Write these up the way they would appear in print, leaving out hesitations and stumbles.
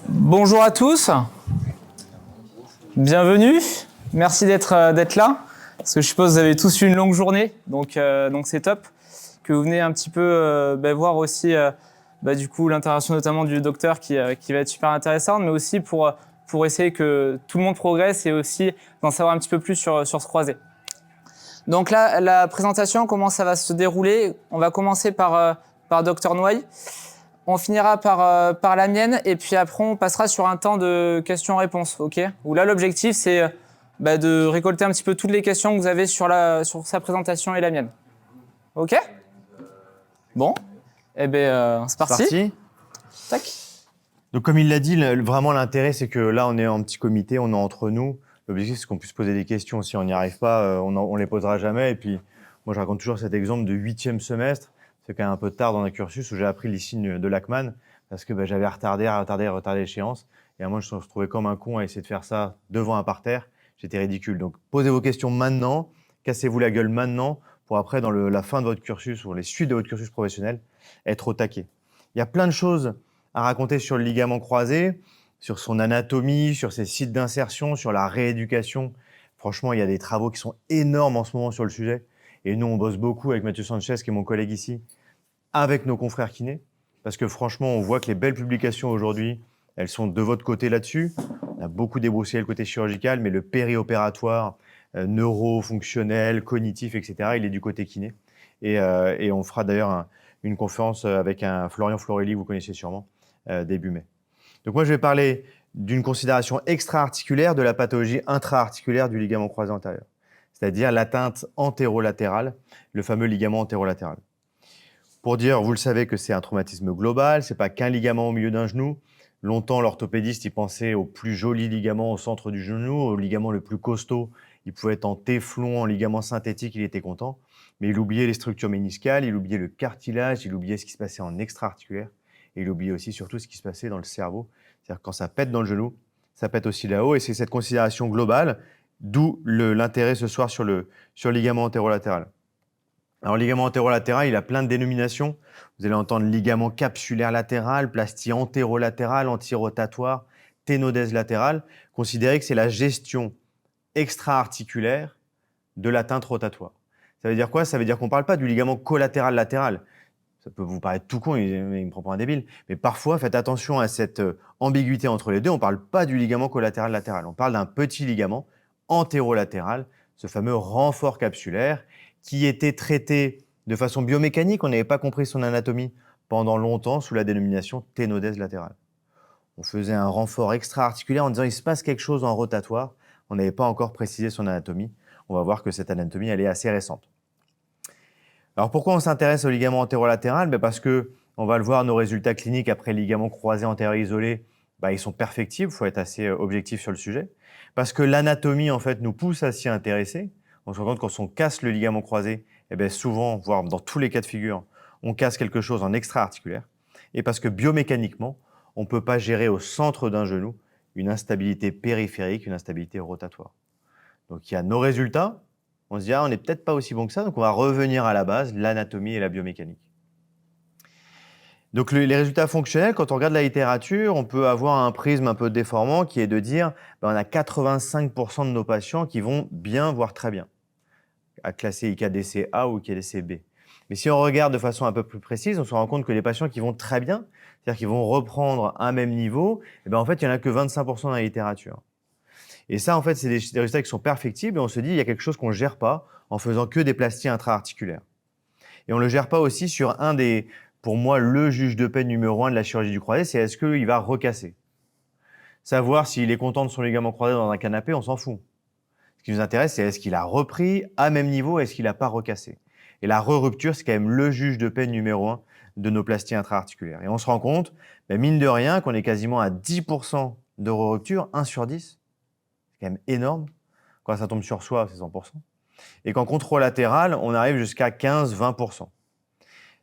Bonjour à tous, bienvenue, merci d'être là, parce que je suppose que vous avez tous eu une longue journée, donc c'est top que vous venez un petit peu voir aussi du coup l'intervention notamment du docteur qui va être super intéressante, mais aussi pour essayer que tout le monde progresse et aussi d'en savoir un petit peu plus sur ce croisé. Donc là, la présentation, comment ça va se dérouler? On va commencer par Dr Noailles. On finira par la mienne et puis après on passera sur un temps de questions-réponses, ok? Où là l'objectif c'est de récolter un petit peu toutes les questions que vous avez sur sa présentation et la mienne. Ok? Bon, eh bien c'est parti. Tac. Donc comme il l'a dit, vraiment l'intérêt c'est que là on est en petit comité, on est entre nous. L'objectif c'est qu'on puisse poser des questions. Si on n'y arrive pas, on les posera jamais. Et puis moi je raconte toujours cet exemple de 8e semestre. C'est quand même un peu tard dans un cursus où j'ai appris les signes de Lachman parce que j'avais retardé l'échéance. Et à moi, je me trouvais comme un con à essayer de faire ça devant un parterre. J'étais ridicule. Donc, posez vos questions maintenant, cassez-vous la gueule maintenant pour après, dans la fin de votre cursus ou les suites de votre cursus professionnel, être au taquet. Il y a plein de choses à raconter sur le ligament croisé, sur son anatomie, sur ses sites d'insertion, sur la rééducation. Franchement, il y a des travaux qui sont énormes en ce moment sur le sujet. Et nous, on bosse beaucoup avec Mathieu Sanchez, qui est mon collègue ici, avec nos confrères kinés, parce que franchement, on voit que les belles publications aujourd'hui, elles sont de votre côté là-dessus. On a beaucoup débroussé le côté chirurgical, mais le périopératoire, neuro-fonctionnel, cognitif, etc., il est du côté kiné. Et on fera d'ailleurs une conférence avec un Florian Florelli, que vous connaissez sûrement, début mai. Donc moi, je vais parler d'une considération extra-articulaire de la pathologie intra-articulaire du ligament croisé antérieur, c'est-à-dire l'atteinte antérolatérale, le fameux ligament anterolatéral. Pour dire, vous le savez, que c'est un traumatisme global, c'est pas qu'un ligament au milieu d'un genou. Longtemps, l'orthopédiste, il pensait au plus joli ligament au centre du genou, au ligament le plus costaud. Il pouvait être en téflon, en ligament synthétique, il était content. Mais il oubliait les structures méniscales, il oubliait le cartilage, il oubliait ce qui se passait en extra-articulaire. Et il oubliait aussi surtout ce qui se passait dans le cerveau. C'est-à-dire quand ça pète dans le genou, ça pète aussi là-haut. Et c'est cette considération globale, d'où l'intérêt ce soir sur le ligament antérolatéral. Alors, le ligament antérolatéral, il a plein de dénominations. Vous allez entendre ligament capsulaire latéral, plastie antérolatérale, antirotatoire, ténodèse latérale. Considérez que c'est la gestion extra-articulaire de l'atteinte rotatoire. Ça veut dire quoi? Ça veut dire qu'on ne parle pas du ligament collatéral latéral. Ça peut vous paraître tout con, il me prend pour un débile. Mais parfois, faites attention à cette ambiguïté entre les deux. On ne parle pas du ligament collatéral latéral. On parle d'un petit ligament antérolatéral, ce fameux renfort capsulaire, qui était traité de façon biomécanique. On n'avait pas compris son anatomie pendant longtemps sous la dénomination ténodèse latérale. On faisait un renfort extra-articulaire en disant il se passe quelque chose en rotatoire. On n'avait pas encore précisé son anatomie. On va voir que cette anatomie, elle est assez récente. Alors pourquoi on s'intéresse au ligament antérolatéral? Parce que, on va le voir, nos résultats cliniques après ligament croisé antérieur isolé, ils sont perfectibles. Il faut être assez objectif sur le sujet. Parce que l'anatomie, en fait, nous pousse à s'y intéresser. On se rend compte quand on casse le ligament croisé, souvent, voire dans tous les cas de figure, on casse quelque chose en extra-articulaire. Et parce que biomécaniquement, on ne peut pas gérer au centre d'un genou une instabilité périphérique, une instabilité rotatoire. Donc il y a nos résultats. On se dit, on n'est peut-être pas aussi bon que ça, donc on va revenir à la base, l'anatomie et la biomécanique. Donc les résultats fonctionnels, quand on regarde la littérature, on peut avoir un prisme un peu déformant qui est de dire on a 85% de nos patients qui vont bien, voire très bien, à classer IKDC A ou IKDC B. Mais si on regarde de façon un peu plus précise, on se rend compte que les patients qui vont très bien, c'est-à-dire qu'ils vont reprendre un même niveau, en fait, il n'y en a que 25% dans la littérature. Et ça, en fait, c'est des résultats qui sont perfectibles et on se dit il y a quelque chose qu'on ne gère pas en faisant que des plasties intra-articulaires. Et on ne le gère pas aussi sur pour moi, le juge de paix numéro 1 de la chirurgie du croisé, c'est est-ce qu'il va recasser? Savoir s'il est content de son ligament croisé dans un canapé, on s'en fout. Ce qui nous intéresse, c'est est-ce qu'il a repris à même niveau, est-ce qu'il n'a pas recassé? Et la re-rupture, c'est quand même le juge de paix numéro 1 de nos plasties intra-articulaires. Et on se rend compte, mine de rien, qu'on est quasiment à 10% de re-rupture, 1 sur 10. C'est quand même énorme. Quand ça tombe sur soi, c'est 100%. Et qu'en contrôle latéral, on arrive jusqu'à 15-20%.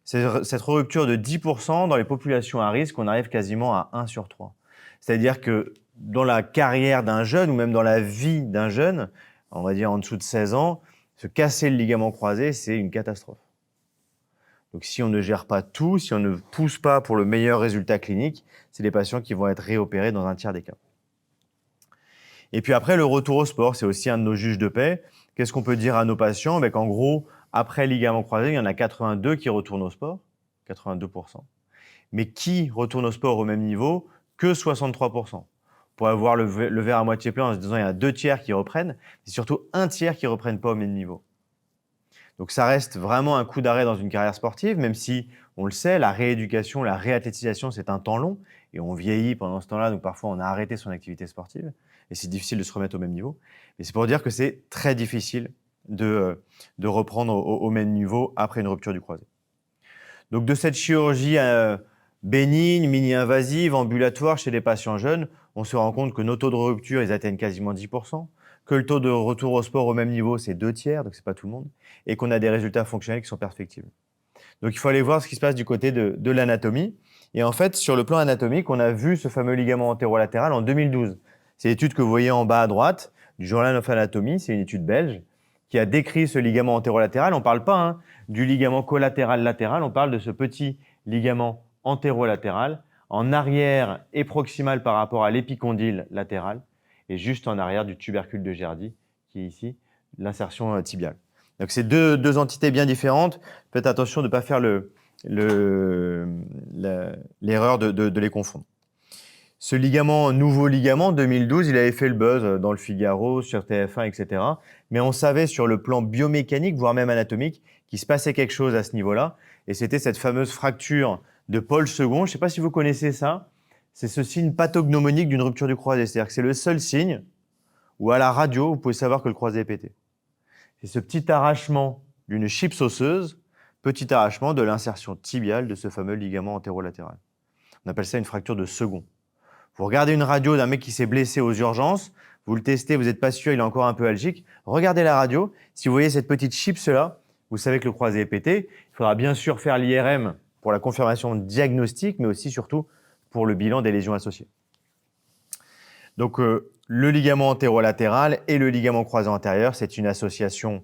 Cette rupture de 10% dans les populations à risque, on arrive quasiment à 1 sur 3. C'est-à-dire que dans la carrière d'un jeune ou même dans la vie d'un jeune, on va dire en dessous de 16 ans, se casser le ligament croisé, c'est une catastrophe. Donc, si on ne gère pas tout, si on ne pousse pas pour le meilleur résultat clinique, c'est des patients qui vont être réopérés dans un tiers des cas. Et puis après, le retour au sport, c'est aussi un de nos juges de paix. Qu'est-ce qu'on peut dire à nos patients? Qu'en gros, après ligament croisé, il y en a 82 qui retournent au sport, 82%. Mais qui retournent au sport au même niveau que 63%. On pourrait avoir le verre à moitié plein en se disant il y a 2 tiers qui reprennent, c'est surtout 1 tiers qui ne reprennent pas au même niveau. Donc ça reste vraiment un coup d'arrêt dans une carrière sportive, même si, on le sait, la rééducation, la réathlétisation, c'est un temps long, et on vieillit pendant ce temps-là, donc parfois on a arrêté son activité sportive, et c'est difficile de se remettre au même niveau. Mais c'est pour dire que c'est très difficile de reprendre au même niveau après une rupture du croisé. Donc de cette chirurgie bénigne, mini-invasive, ambulatoire chez les patients jeunes, on se rend compte que nos taux de rupture, ils atteignent quasiment 10%, que le taux de retour au sport au même niveau, c'est 2 tiers, donc c'est pas tout le monde, et qu'on a des résultats fonctionnels qui sont perfectibles. Donc il faut aller voir ce qui se passe du côté de l'anatomie. Et en fait, sur le plan anatomique, on a vu ce fameux ligament antérolatéral en 2012. C'est l'étude que vous voyez en bas à droite du Journal of Anatomy, c'est une étude belge, qui a décrit ce ligament antérolatéral. On ne parle pas du ligament collatéral latéral, on parle de ce petit ligament antérolatéral en arrière et proximal par rapport à l'épicondyle latéral et juste en arrière du tubercule de Gerdy, qui est ici l'insertion tibiale. Donc c'est deux entités bien différentes. Faites attention de ne pas faire l'erreur de les confondre. Ce ligament, nouveau ligament, 2012, il avait fait le buzz dans le Figaro, sur TF1, etc. Mais on savait sur le plan biomécanique, voire même anatomique, qu'il se passait quelque chose à ce niveau-là. Et c'était cette fameuse fracture de Paul II. Je ne sais pas si vous connaissez ça. C'est ce signe pathognomonique d'une rupture du croisé. C'est-à-dire que c'est le seul signe où à la radio, vous pouvez savoir que le croisé est pété. C'est ce petit arrachement d'une chips osseuse, petit arrachement de l'insertion tibiale de ce fameux ligament antérolatéral. On appelle ça une fracture de second. Vous regardez une radio d'un mec qui s'est blessé aux urgences, vous le testez, vous n'êtes pas sûr, il est encore un peu algique. Regardez la radio, si vous voyez cette petite chips-là, vous savez que le croisé est pété. Il faudra bien sûr faire l'IRM pour la confirmation diagnostique, mais aussi surtout pour le bilan des lésions associées. Donc le ligament antérolatéral et le ligament croisé antérieur, c'est une association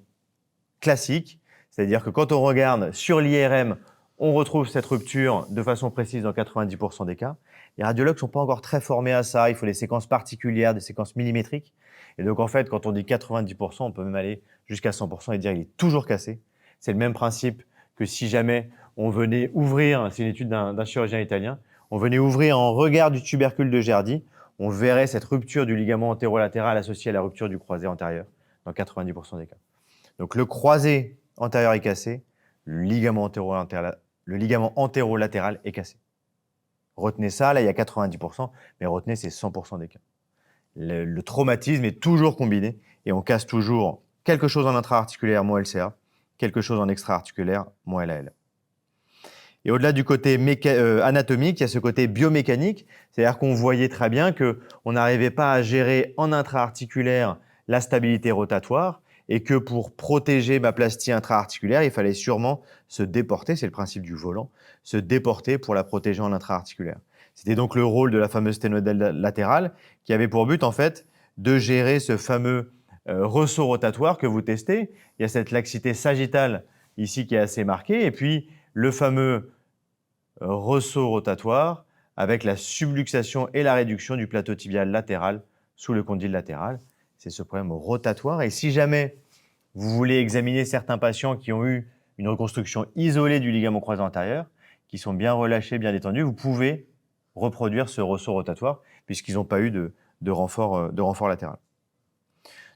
classique, c'est-à-dire que quand on regarde sur l'IRM, on retrouve cette rupture de façon précise dans 90% des cas. Les radiologues ne sont pas encore très formés à ça, il faut des séquences particulières, des séquences millimétriques. Et donc en fait, quand on dit 90%, on peut même aller jusqu'à 100% et dire qu'il est toujours cassé. C'est le même principe que si jamais on venait ouvrir, c'est une étude d'un chirurgien italien, on venait ouvrir en regard du tubercule de Gerdy, on verrait cette rupture du ligament antérolatéral associée à la rupture du croisé antérieur dans 90% des cas. Donc le croisé antérieur est cassé, le ligament antérolatéral est cassé. Retenez ça, là il y a 90%, mais retenez c'est 100% des cas. Le traumatisme est toujours combiné et on casse toujours quelque chose en intra-articulaire, moins LCA, quelque chose en extra-articulaire, moins LAL. Et au-delà du côté anatomique, il y a ce côté biomécanique, c'est-à-dire qu'on voyait très bien qu'on n'arrivait pas à gérer en intra-articulaire la stabilité rotatoire et que pour protéger ma plastie intra-articulaire, il fallait sûrement se déporter, c'est le principe du volant, se déporter pour la protéger en intra-articulaire. C'était donc le rôle de la fameuse sténodèle latérale qui avait pour but en fait de gérer ce fameux ressaut rotatoire que vous testez. Il y a cette laxité sagittale ici qui est assez marquée et puis le fameux ressaut rotatoire avec la subluxation et la réduction du plateau tibial latéral sous le condyle latéral. C'est ce problème rotatoire. Et si jamais vous voulez examiner certains patients qui ont eu une reconstruction isolée du ligament croisé antérieur, qui sont bien relâchés, bien détendus, vous pouvez reproduire ce ressaut rotatoire puisqu'ils n'ont pas eu de renfort latéral.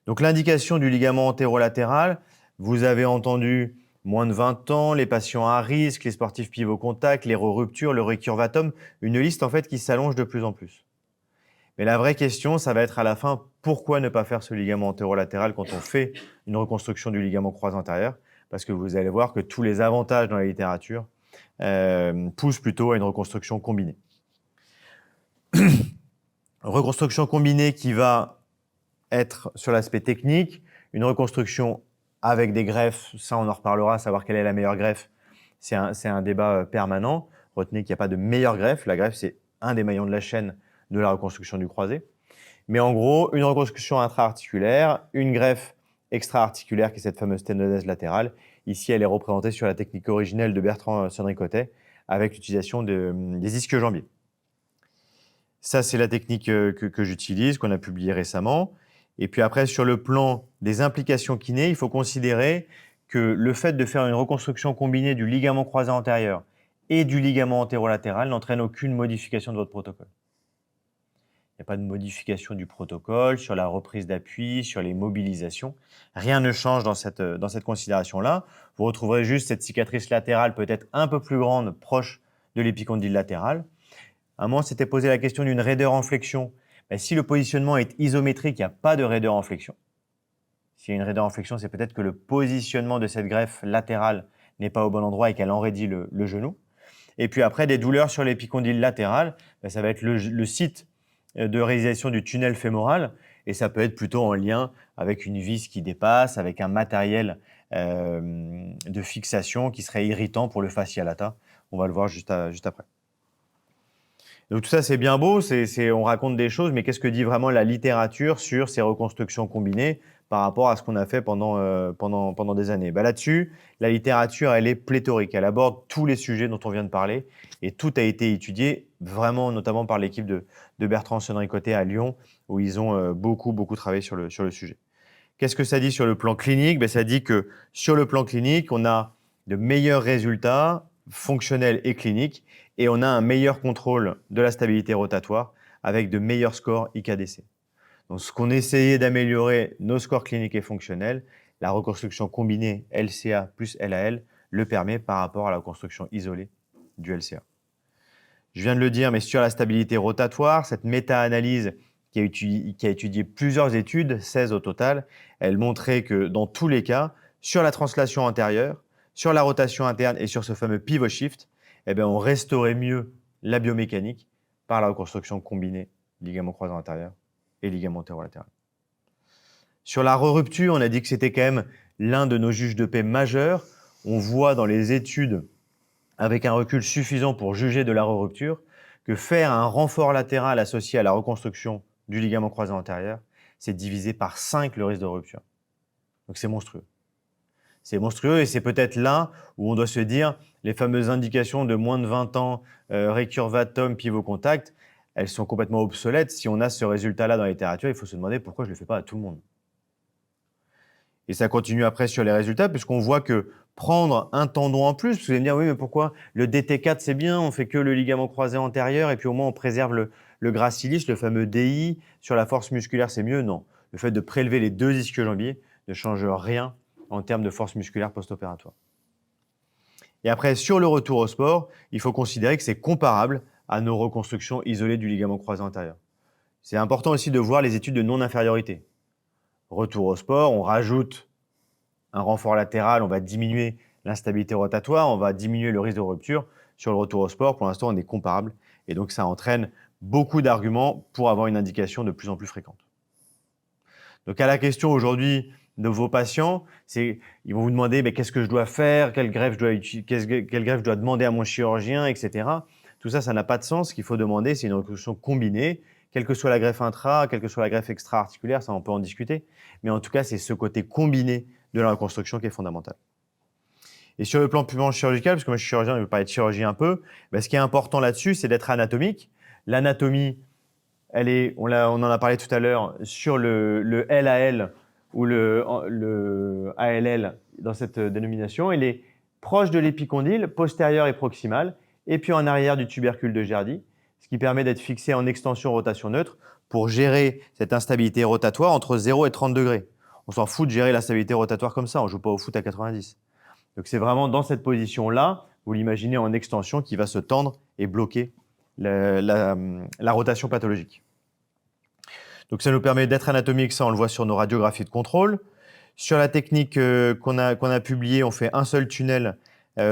Donc l'indication du ligament antérolatéral, vous avez entendu moins de 20 ans, les patients à risque, les sportifs pivot contact, les ruptures, le récurvatum, une liste en fait qui s'allonge de plus en plus. Mais la vraie question, ça va être à la fin, pourquoi ne pas faire ce ligament antérolatéral quand on fait une reconstruction du ligament croisé antérieur? Parce que vous allez voir que tous les avantages dans la littérature poussent plutôt à une reconstruction combinée. Reconstruction combinée qui va être sur l'aspect technique, une reconstruction avec des greffes, ça on en reparlera, savoir quelle est la meilleure greffe, c'est un débat permanent. Retenez qu'il n'y a pas de meilleure greffe, la greffe c'est un des maillons de la chaîne de la reconstruction du croisé. Mais en gros, une reconstruction intra-articulaire, une greffe extra-articulaire qui est cette fameuse sténodèse latérale, Ici, elle est représentée sur la technique originelle de Bertrand Sandricotet avec l'utilisation des ischio-jambiers. Ça, c'est la technique que j'utilise, qu'on a publiée récemment. Et puis après, sur le plan des implications kiné, il faut considérer que le fait de faire une reconstruction combinée du ligament croisé antérieur et du ligament antérolatéral n'entraîne aucune modification de votre protocole. Il n'y a pas de modification du protocole sur la reprise d'appui, sur les mobilisations. Rien ne change dans cette considération-là. Vous retrouverez juste cette cicatrice latérale peut-être un peu plus grande, proche de l'épicondyle latéral. À un moment, on s'était posé la question d'une raideur en flexion. Ben, si le positionnement est isométrique, il n'y a pas de raideur en flexion. S'il y a une raideur en flexion, c'est peut-être que le positionnement de cette greffe latérale n'est pas au bon endroit et qu'elle enraidit le genou. Et puis après, des douleurs sur l'épicondyle latéral, ben, ça va être le site de réalisation du tunnel fémoral et ça peut être plutôt en lien avec une vis qui dépasse, avec un matériel de fixation qui serait irritant pour le fascia lata. On va le voir juste après. Donc tout ça, c'est bien beau, on raconte des choses, mais qu'est-ce que dit vraiment la littérature sur ces reconstructions combinées par rapport à ce qu'on a fait pendant des années? Là-dessus, la littérature, elle est pléthorique. Elle aborde tous les sujets dont on vient de parler et tout a été étudié, vraiment, notamment par l'équipe de Bertrand Sandricotet à Lyon, où ils ont beaucoup travaillé sur le sujet. Qu'est-ce que ça dit sur le plan clinique? Ça dit que sur le plan clinique, on a de meilleurs résultats fonctionnels et cliniques et on a un meilleur contrôle de la stabilité rotatoire avec de meilleurs scores IKDC. Donc, ce qu'on essayait d'améliorer nos scores cliniques et fonctionnels, la reconstruction combinée LCA plus LAL le permet par rapport à la reconstruction isolée du LCA. Je viens de le dire, mais sur la stabilité rotatoire, cette méta-analyse qui a étudié plusieurs études, 16 au total, elle montrait que dans tous les cas, sur la translation antérieure, sur la rotation interne et sur ce fameux pivot shift, on restaurait mieux la biomécanique par la reconstruction combinée ligament croisé antérieur et ligament antérolatéral. Sur la rupture, on a dit que c'était quand même l'un de nos juges de paix majeurs. On voit dans les études, avec un recul suffisant pour juger de la rupture, que faire un renfort latéral associé à la reconstruction du ligament croisé antérieur, c'est diviser par 5 le risque de rupture. Donc c'est monstrueux. C'est monstrueux et c'est peut-être là où on doit se dire les fameuses indications de moins de 20 ans, récurvatum, pivot contact, elles sont complètement obsolètes. Si on a ce résultat-là dans la littérature, il faut se demander pourquoi je ne le fais pas à tout le monde. Et ça continue après sur les résultats, puisqu'on voit que prendre un tendon en plus, parce que vous allez me dire, oui, mais pourquoi le DT4 c'est bien, on fait que le ligament croisé antérieur et puis au moins on préserve le gracilis, le fameux DI, sur la force musculaire c'est mieux? Non. Le fait de prélever les 2 ischio-jambiers ne change rien en termes de force musculaire post-opératoire. Et après, sur le retour au sport, il faut considérer que c'est comparable à nos reconstructions isolées du ligament croisé antérieur. C'est important aussi de voir les études de non-infériorité. Retour au sport, on rajoute un renfort latéral, on va diminuer l'instabilité rotatoire, on va diminuer le risque de rupture. Sur le retour au sport, pour l'instant, on est comparable. Et donc, ça entraîne beaucoup d'arguments pour avoir une indication de plus en plus fréquente. Donc, à la question aujourd'hui de vos patients, ils vont vous demander qu'est-ce que je dois faire, quelle greffe je dois demander à mon chirurgien, etc. Tout ça, ça n'a pas de sens. Ce qu'il faut demander, c'est une reconstruction combinée, quelle que soit la greffe intra, quelle que soit la greffe extra-articulaire, ça on peut en discuter. Mais en tout cas, c'est ce côté combiné de la reconstruction qui est fondamental. Et sur le plan purement chirurgical, parce que moi je suis chirurgien, je vais parler de chirurgie un peu, ce qui est important là-dessus, c'est d'être anatomique. L'anatomie, on en a parlé tout à l'heure, sur le LAL ou le ALL dans cette dénomination, il est proche de l'épicondyle, postérieur et proximal, et puis en arrière du tubercule de Gerdy, ce qui permet d'être fixé en extension-rotation neutre pour gérer cette instabilité rotatoire entre 0 et 30 degrés. On s'en fout de gérer l'instabilité rotatoire comme ça, on ne joue pas au foot à 90. Donc c'est vraiment dans cette position-là, vous l'imaginez en extension, qui va se tendre et bloquer la rotation pathologique. Donc ça nous permet d'être anatomique, ça on le voit sur nos radiographies de contrôle. Sur la technique qu'on a publiée, on fait un seul tunnel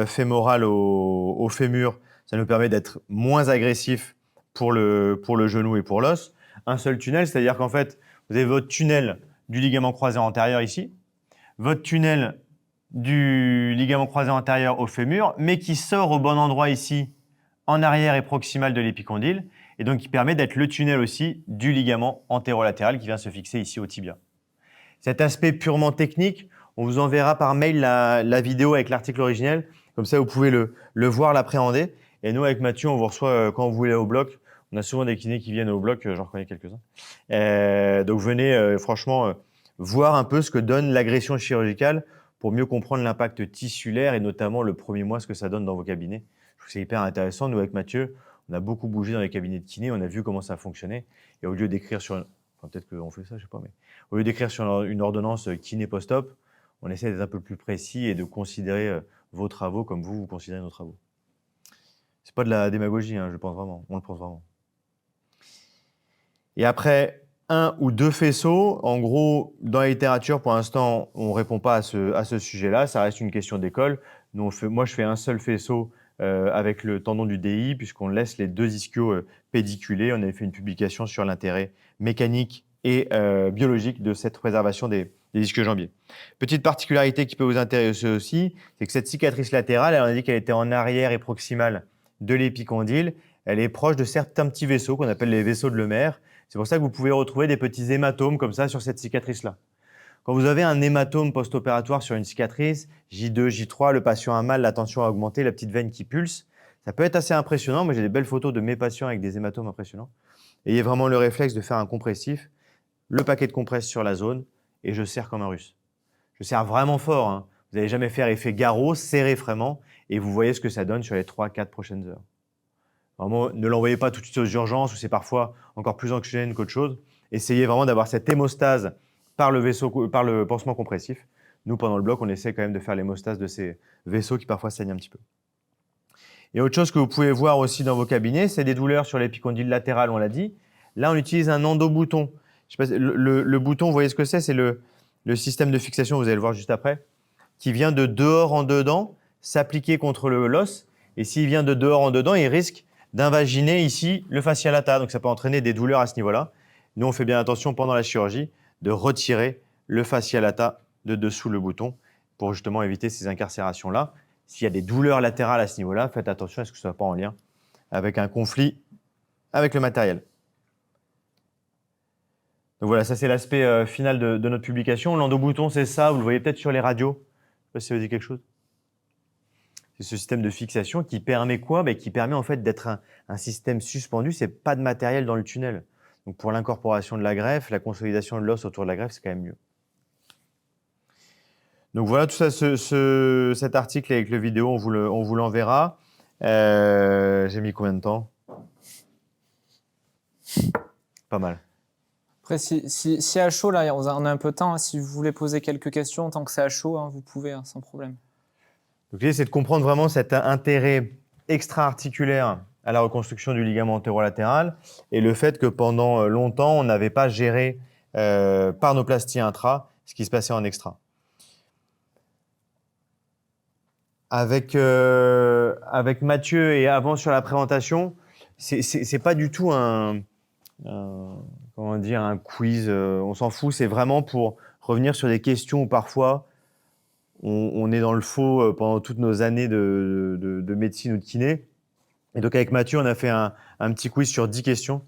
fémoral au fémur. Ça nous permet d'être moins agressif pour le genou et pour l'os. Un seul tunnel, c'est-à-dire qu'en fait, vous avez votre tunnel du ligament croisé antérieur ici, votre tunnel du ligament croisé antérieur au fémur, mais qui sort au bon endroit ici, en arrière et proximal de l'épicondyle, et donc qui permet d'être le tunnel aussi du ligament antérolatéral qui vient se fixer ici au tibia. Cet aspect purement technique, On vous enverra par mail la vidéo avec l'article originel. Comme ça, vous pouvez le voir, l'appréhender. Et nous, avec Mathieu, on vous reçoit quand vous voulez au bloc. On a souvent des kinés qui viennent au bloc, j'en reconnais quelques-uns. Donc venez franchement voir un peu ce que donne l'agression chirurgicale pour mieux comprendre l'impact tissulaire et notamment le premier mois, ce que ça donne dans vos cabinets. Je trouve que c'est hyper intéressant. Nous, avec Mathieu, on a beaucoup bougé dans les cabinets de kiné, on a vu comment ça fonctionnait. Et au lieu d'écrire sur... Enfin, peut-être qu'on fait ça, je sais pas, mais au lieu d'écrire sur une ordonnance kiné post-op, on essaie d'être un peu plus précis et de considérer vos travaux comme vous considérez nos travaux. C'est pas de la démagogie, hein, je pense vraiment. On le pense vraiment. Et après 1 ou 2 faisceaux, en gros, dans la littérature, pour l'instant, on ne répond pas à ce sujet-là. Ça reste une question d'école. Moi, je fais un seul faisceau avec le tendon du DI, puisqu'on laisse les 2 ischios pédiculés. On avait fait une publication sur l'intérêt mécanique et biologique de cette préservation des ischio-jambiers. Petite particularité qui peut vous intéresser aussi, c'est que cette cicatrice latérale, on a dit qu'elle était en arrière et proximale de l'épicondyle. Elle est proche de certains petits vaisseaux qu'on appelle les vaisseaux de Lemaire. C'est pour ça que vous pouvez retrouver des petits hématomes comme ça sur cette cicatrice-là. Quand vous avez un hématome post-opératoire sur une cicatrice, J2, J3, le patient a mal, la tension a augmenté, la petite veine qui pulse, ça peut être assez impressionnant. Moi, j'ai des belles photos de mes patients avec des hématomes impressionnants. Ayez vraiment le réflexe de faire un compressif, le paquet de compresse sur la zone, et je serre comme un russe. Je serre vraiment fort. Hein. Vous n'allez jamais faire effet garrot, serrez vraiment, et vous voyez ce que ça donne sur les 3-4 prochaines heures. Vraiment, ne l'envoyez pas tout de suite aux urgences où c'est parfois encore plus anxiogène qu'autre chose. Essayez vraiment d'avoir cette hémostase par le pansement compressif. Nous, pendant le bloc, on essaie quand même de faire l'hémostase de ces vaisseaux qui parfois saignent un petit peu. Et autre chose que vous pouvez voir aussi dans vos cabinets, c'est des douleurs sur l'épicondyle latéral, on l'a dit. Là, on utilise un endobouton. Je sais pas, le bouton, vous voyez ce que c'est? C'est le système de fixation, vous allez le voir juste après, qui vient de dehors en dedans, s'appliquer contre l'os. Et s'il vient de dehors en dedans, il risque d'invaginer ici le fascia lata. Donc ça peut entraîner des douleurs à ce niveau-là. Nous, on fait bien attention pendant la chirurgie de retirer le fascia lata de dessous le bouton pour justement éviter ces incarcérations-là. S'il y a des douleurs latérales à ce niveau-là, faites attention à ce que ce ne soit pas en lien avec un conflit avec le matériel. Donc voilà, ça c'est l'aspect final de notre publication. L'endobouton, c'est ça, vous le voyez peut-être sur les radios. Je ne sais pas si ça vous dit quelque chose. C'est ce système de fixation qui permet quoi? Qui permet en fait d'être un système suspendu. Ce n'est pas de matériel dans le tunnel. Donc pour l'incorporation de la greffe, la consolidation de l'os autour de la greffe, c'est quand même mieux. Donc voilà, tout ça, cet article avec le vidéo, on vous l'enverra. J'ai mis combien de temps? Pas mal. Après, si à chaud, là, on a un peu de temps. Hein, si vous voulez poser quelques questions, tant que c'est à chaud, hein, vous pouvez, hein, sans problème. Donc l'idée, c'est de comprendre vraiment cet intérêt extra-articulaire à la reconstruction du ligament antérolatéral et le fait que pendant longtemps, on n'avait pas géré par nos plastiers intra ce qui se passait en extra. Avec Mathieu et avant sur la présentation, c'est pas du tout un quiz, on s'en fout, c'est vraiment pour revenir sur des questions où parfois on est dans le faux pendant toutes nos années de médecine ou de kiné. Et donc avec Mathieu, on a fait un petit quiz sur 10 questions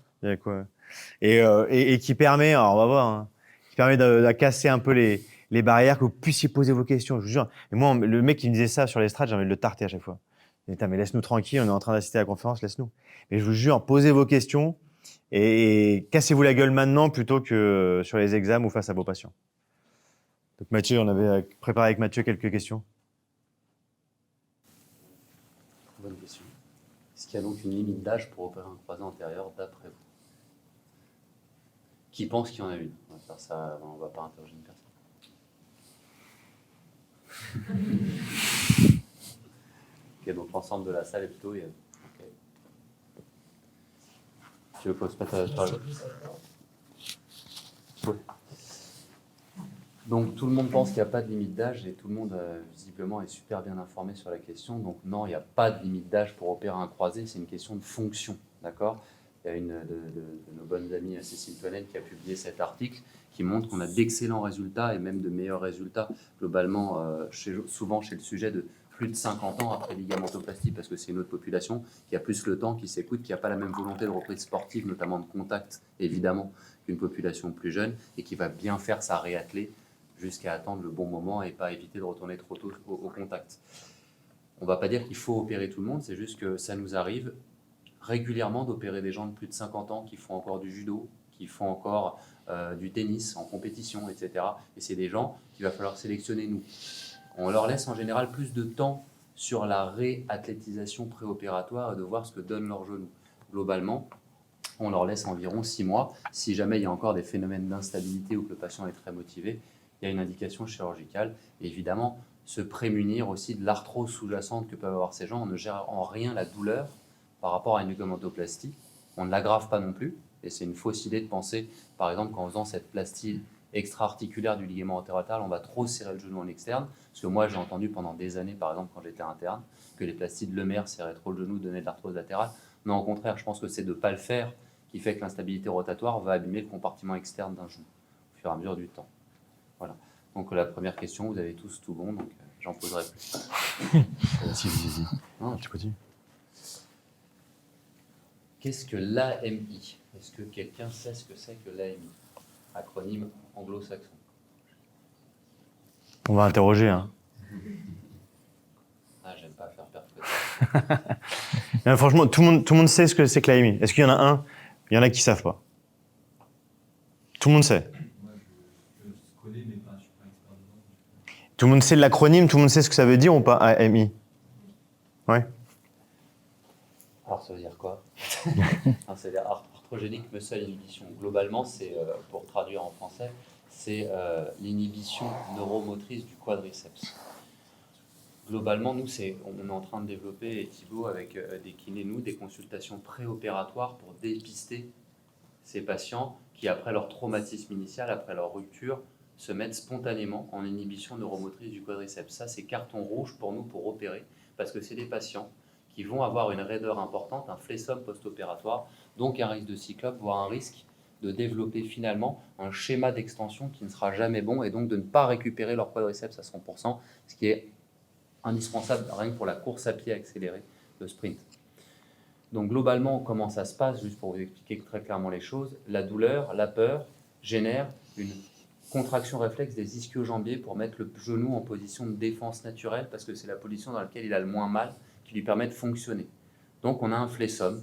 et qui permet, alors on va voir, hein, qui permet de casser un peu les barrières, que vous puissiez poser vos questions, je vous jure. Et moi, le mec qui me disait ça sur l'estrade, j'ai envie de le tarter à chaque fois. Mais laisse-nous tranquille, on est en train d'assister à la conférence, laisse-nous. Mais je vous jure, posez vos questions et cassez-vous la gueule maintenant plutôt que sur les examens ou face à vos patients. Donc Mathieu, on avait préparé avec Mathieu quelques questions. Bonne question. Est-ce qu'il y a donc une limite d'âge pour opérer un croisé antérieur d'après vous? Qui pense qu'il y en a une? On va faire ça, on ne va pas interroger une personne. Ok, donc l'ensemble de la salle est plutôt... Okay. Tu veux qu'on se mette à parler? Oui. Donc tout le monde pense qu'il n'y a pas de limite d'âge et tout le monde visiblement est super bien informé sur la question. Donc non, il n'y a pas de limite d'âge pour opérer un croisé, c'est une question de fonction, d'accord? Il y a une de nos bonnes amies, Cécile Toinette, qui a publié cet article qui montre qu'on a d'excellents résultats et même de meilleurs résultats globalement, souvent chez le sujet de plus de 50 ans après ligamentoplastie, parce que c'est une autre population qui a plus le temps, qui s'écoute, qui n'a pas la même volonté de reprise sportive, notamment de contact, évidemment, qu'une population plus jeune, et qui va bien faire sa réathlée jusqu'à attendre le bon moment et pas éviter de retourner trop tôt au contact. On ne va pas dire qu'il faut opérer tout le monde, c'est juste que ça nous arrive régulièrement d'opérer des gens de plus de 50 ans qui font encore du judo, qui font encore du tennis en compétition, etc. Et c'est des gens qu'il va falloir sélectionner nous. On leur laisse en général plus de temps sur la réathlétisation préopératoire et de voir ce que donne leur genou. Globalement, on leur laisse environ 6 mois. Si jamais il y a encore des phénomènes d'instabilité ou que le patient est très motivé, il y a une indication chirurgicale. Et évidemment, se prémunir aussi de l'arthrose sous-jacente que peuvent avoir ces gens. On ne gère en rien la douleur par rapport à une ligamentoplastie. On ne l'aggrave pas non plus. Et c'est une fausse idée de penser, par exemple, qu'en faisant cette plastie extra-articulaire du ligament antérolatéral, on va trop serrer le genou en externe. Parce que moi, j'ai entendu pendant des années, par exemple, quand j'étais interne, que les plasties de Lemaire serraient trop le genou, donnaient de l'arthrose latérale. Non, au contraire, je pense que c'est de ne pas le faire qui fait que l'instabilité rotatoire va abîmer le compartiment externe d'un genou au fur et à mesure du temps. Voilà. Donc la première question, vous avez tous tout bon, donc j'en poserai plus. Si, vas-y. Non, Tu continues. Qu'est-ce que l'AMI? Est-ce que quelqu'un sait ce que c'est que l'AMI? Acronyme anglo-saxon. On va interroger. Hein. Ah, j'aime pas faire perdre le temps. Non, franchement, tout le monde sait ce que c'est que l'AMI. Est-ce qu'il y en a un? Il y en a qui ne savent pas. Tout le monde sait. Moi, je connais, mais je ne suis pas expert dedans. Tout le monde sait l'acronyme, tout le monde sait ce que ça veut dire ou pas, AMI? Ouais. Alors ça veut dire quoi? Ça veut dire arthrogénique muscle inhibition. Globalement, c'est, pour traduire en français, c'est l'inhibition neuromotrice du quadriceps. Globalement, nous, on est en train de développer, et Thibaut, avec des kinés, des consultations préopératoires pour dépister ces patients qui, après leur traumatisme initial, après leur rupture, se mettent spontanément en inhibition neuromotrice du quadriceps. Ça, c'est carton rouge pour nous pour opérer, parce que c'est des patients qui vont avoir une raideur importante, un flessum post-opératoire, donc un risque de cyclope, voire un risque de développer finalement un schéma d'extension qui ne sera jamais bon, et donc de ne pas récupérer leur quadriceps à 100%, ce qui est indispensable rien que pour la course à pied accélérée, le sprint. Donc globalement, comment ça se passe, juste pour vous expliquer très clairement les choses, la douleur, la peur génère une contraction réflexe des ischio-jambiers pour mettre le genou en position de défense naturelle, parce que c'est la position dans laquelle il a le moins mal, qui lui permet de fonctionner. Donc on a un flessum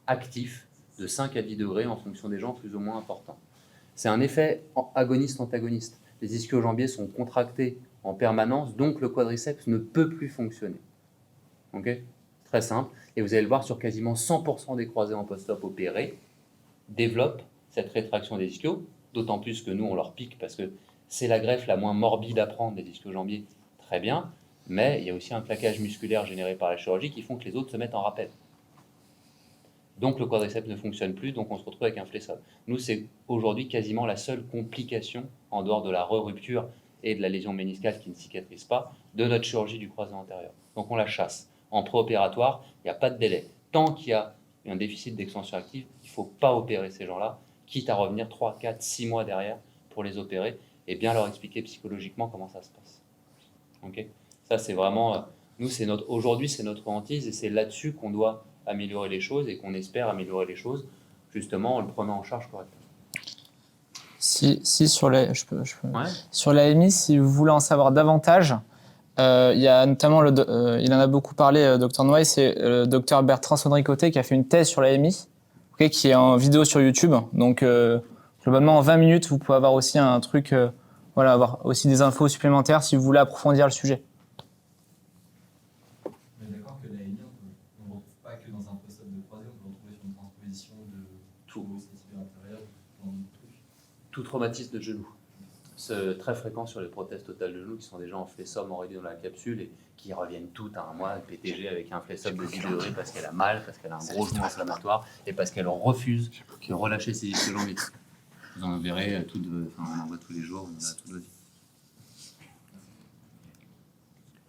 actif de 5 à 10 degrés en fonction des gens plus ou moins importants. C'est un effet agoniste-antagoniste. Les ischio-jambiers sont contractés en permanence, donc le quadriceps ne peut plus fonctionner. Okay, très simple. Et vous allez le voir sur quasiment 100% des croisés en post-op opérés développent cette rétraction des ischios, d'autant plus que nous, on leur pique parce que c'est la greffe la moins morbide à prendre des ischio-jambiers, très bien, mais il y a aussi un claquage musculaire généré par la chirurgie qui font que les autres se mettent en rappel. Donc le quadriceps ne fonctionne plus, donc on se retrouve avec un flessum. Nous, c'est aujourd'hui quasiment la seule complication, en dehors de la re-rupture et de la lésion méniscale qui ne cicatrise pas, de notre chirurgie du croisé antérieur. Donc on la chasse. En préopératoire, il n'y a pas de délai. Tant qu'il y a un déficit d'extension active, il ne faut pas opérer ces gens-là, quitte à revenir 3, 4, 6 mois derrière pour les opérer et bien leur expliquer psychologiquement comment ça se passe. Okay, ça, c'est vraiment... Nous, aujourd'hui, c'est notre hantise et c'est là-dessus qu'on doit améliorer les choses et qu'on espère améliorer les choses, justement en le prenant en charge correctement. Si sur les, Ouais. sur l'AMI, si vous voulez en savoir davantage, il y a notamment, il en a beaucoup parlé, Dr Noailles, c'est le Dr Bertrand Sandricoté qui a fait une thèse sur l'AMI, qui est en vidéo sur YouTube. Donc, globalement, en 20 minutes, vous pouvez avoir aussi un truc, avoir aussi des infos supplémentaires si vous voulez approfondir le sujet. On est d'accord que l'AMI, on ne retrouve pas que dans un post-op de croisé, on peut le retrouver sur une transposition de Tout. esthétique intérieure, dans d'autres trucs. Tout traumatisme de genou. C'est très fréquent sur les prothèses totales de genou qui sont déjà en flessum enraidé dans la capsule et qui reviennent toutes à un mois PTG avec un flessum de 10 degrés parce qu'elle a mal, parce qu'elle a un gros genou inflammatoire et parce qu'elle refuse de relâcher ses ischio-jambiers. Vous en verrez on en voit tous les jours, on a toute votre vie.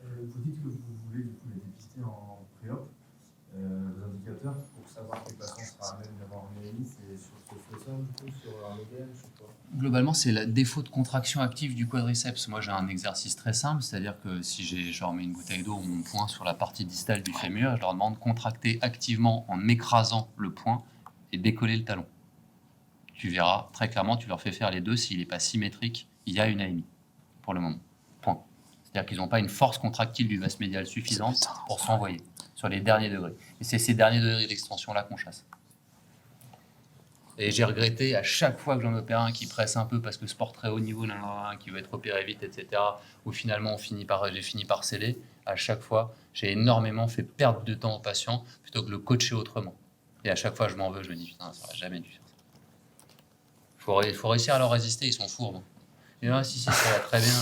Vous dites que vous voulez du coup les dépister en pré-op. Les indicateurs pour savoir que les patients sera à même d'avoir un AMI, c'est sur ce flessum, sur un ODM, je sais pas. Globalement, c'est le défaut de contraction active du quadriceps. Moi, j'ai un exercice très simple, c'est-à-dire que si je remets une bouteille d'eau ou mon poing sur la partie distale du fémur, je leur demande de contracter activement en écrasant le poing et décoller le talon. Tu verras très clairement, tu leur fais faire les deux, s'il n'est pas symétrique, il y a une AMI. pour le moment. Point. C'est-à-dire qu'ils n'ont pas une force contractile du vaste médial suffisante pour s'envoyer sur les derniers degrés. Et c'est ces derniers degrés d'extension-là qu'on chasse. Et j'ai regretté à chaque fois que j'en opère un qui presse un peu parce que sport très haut niveau, qui veut être opéré vite, etc., où finalement j'ai fini par sceller. À chaque fois, j'ai énormément fait perdre de temps aux patients plutôt que le coacher autrement. Et à chaque fois, je m'en veux, je me dis, putain, ça n'aurait jamais dû faire ça. Il faut réussir à leur résister, ils sont fourbes. Et là, si, ça va très bien.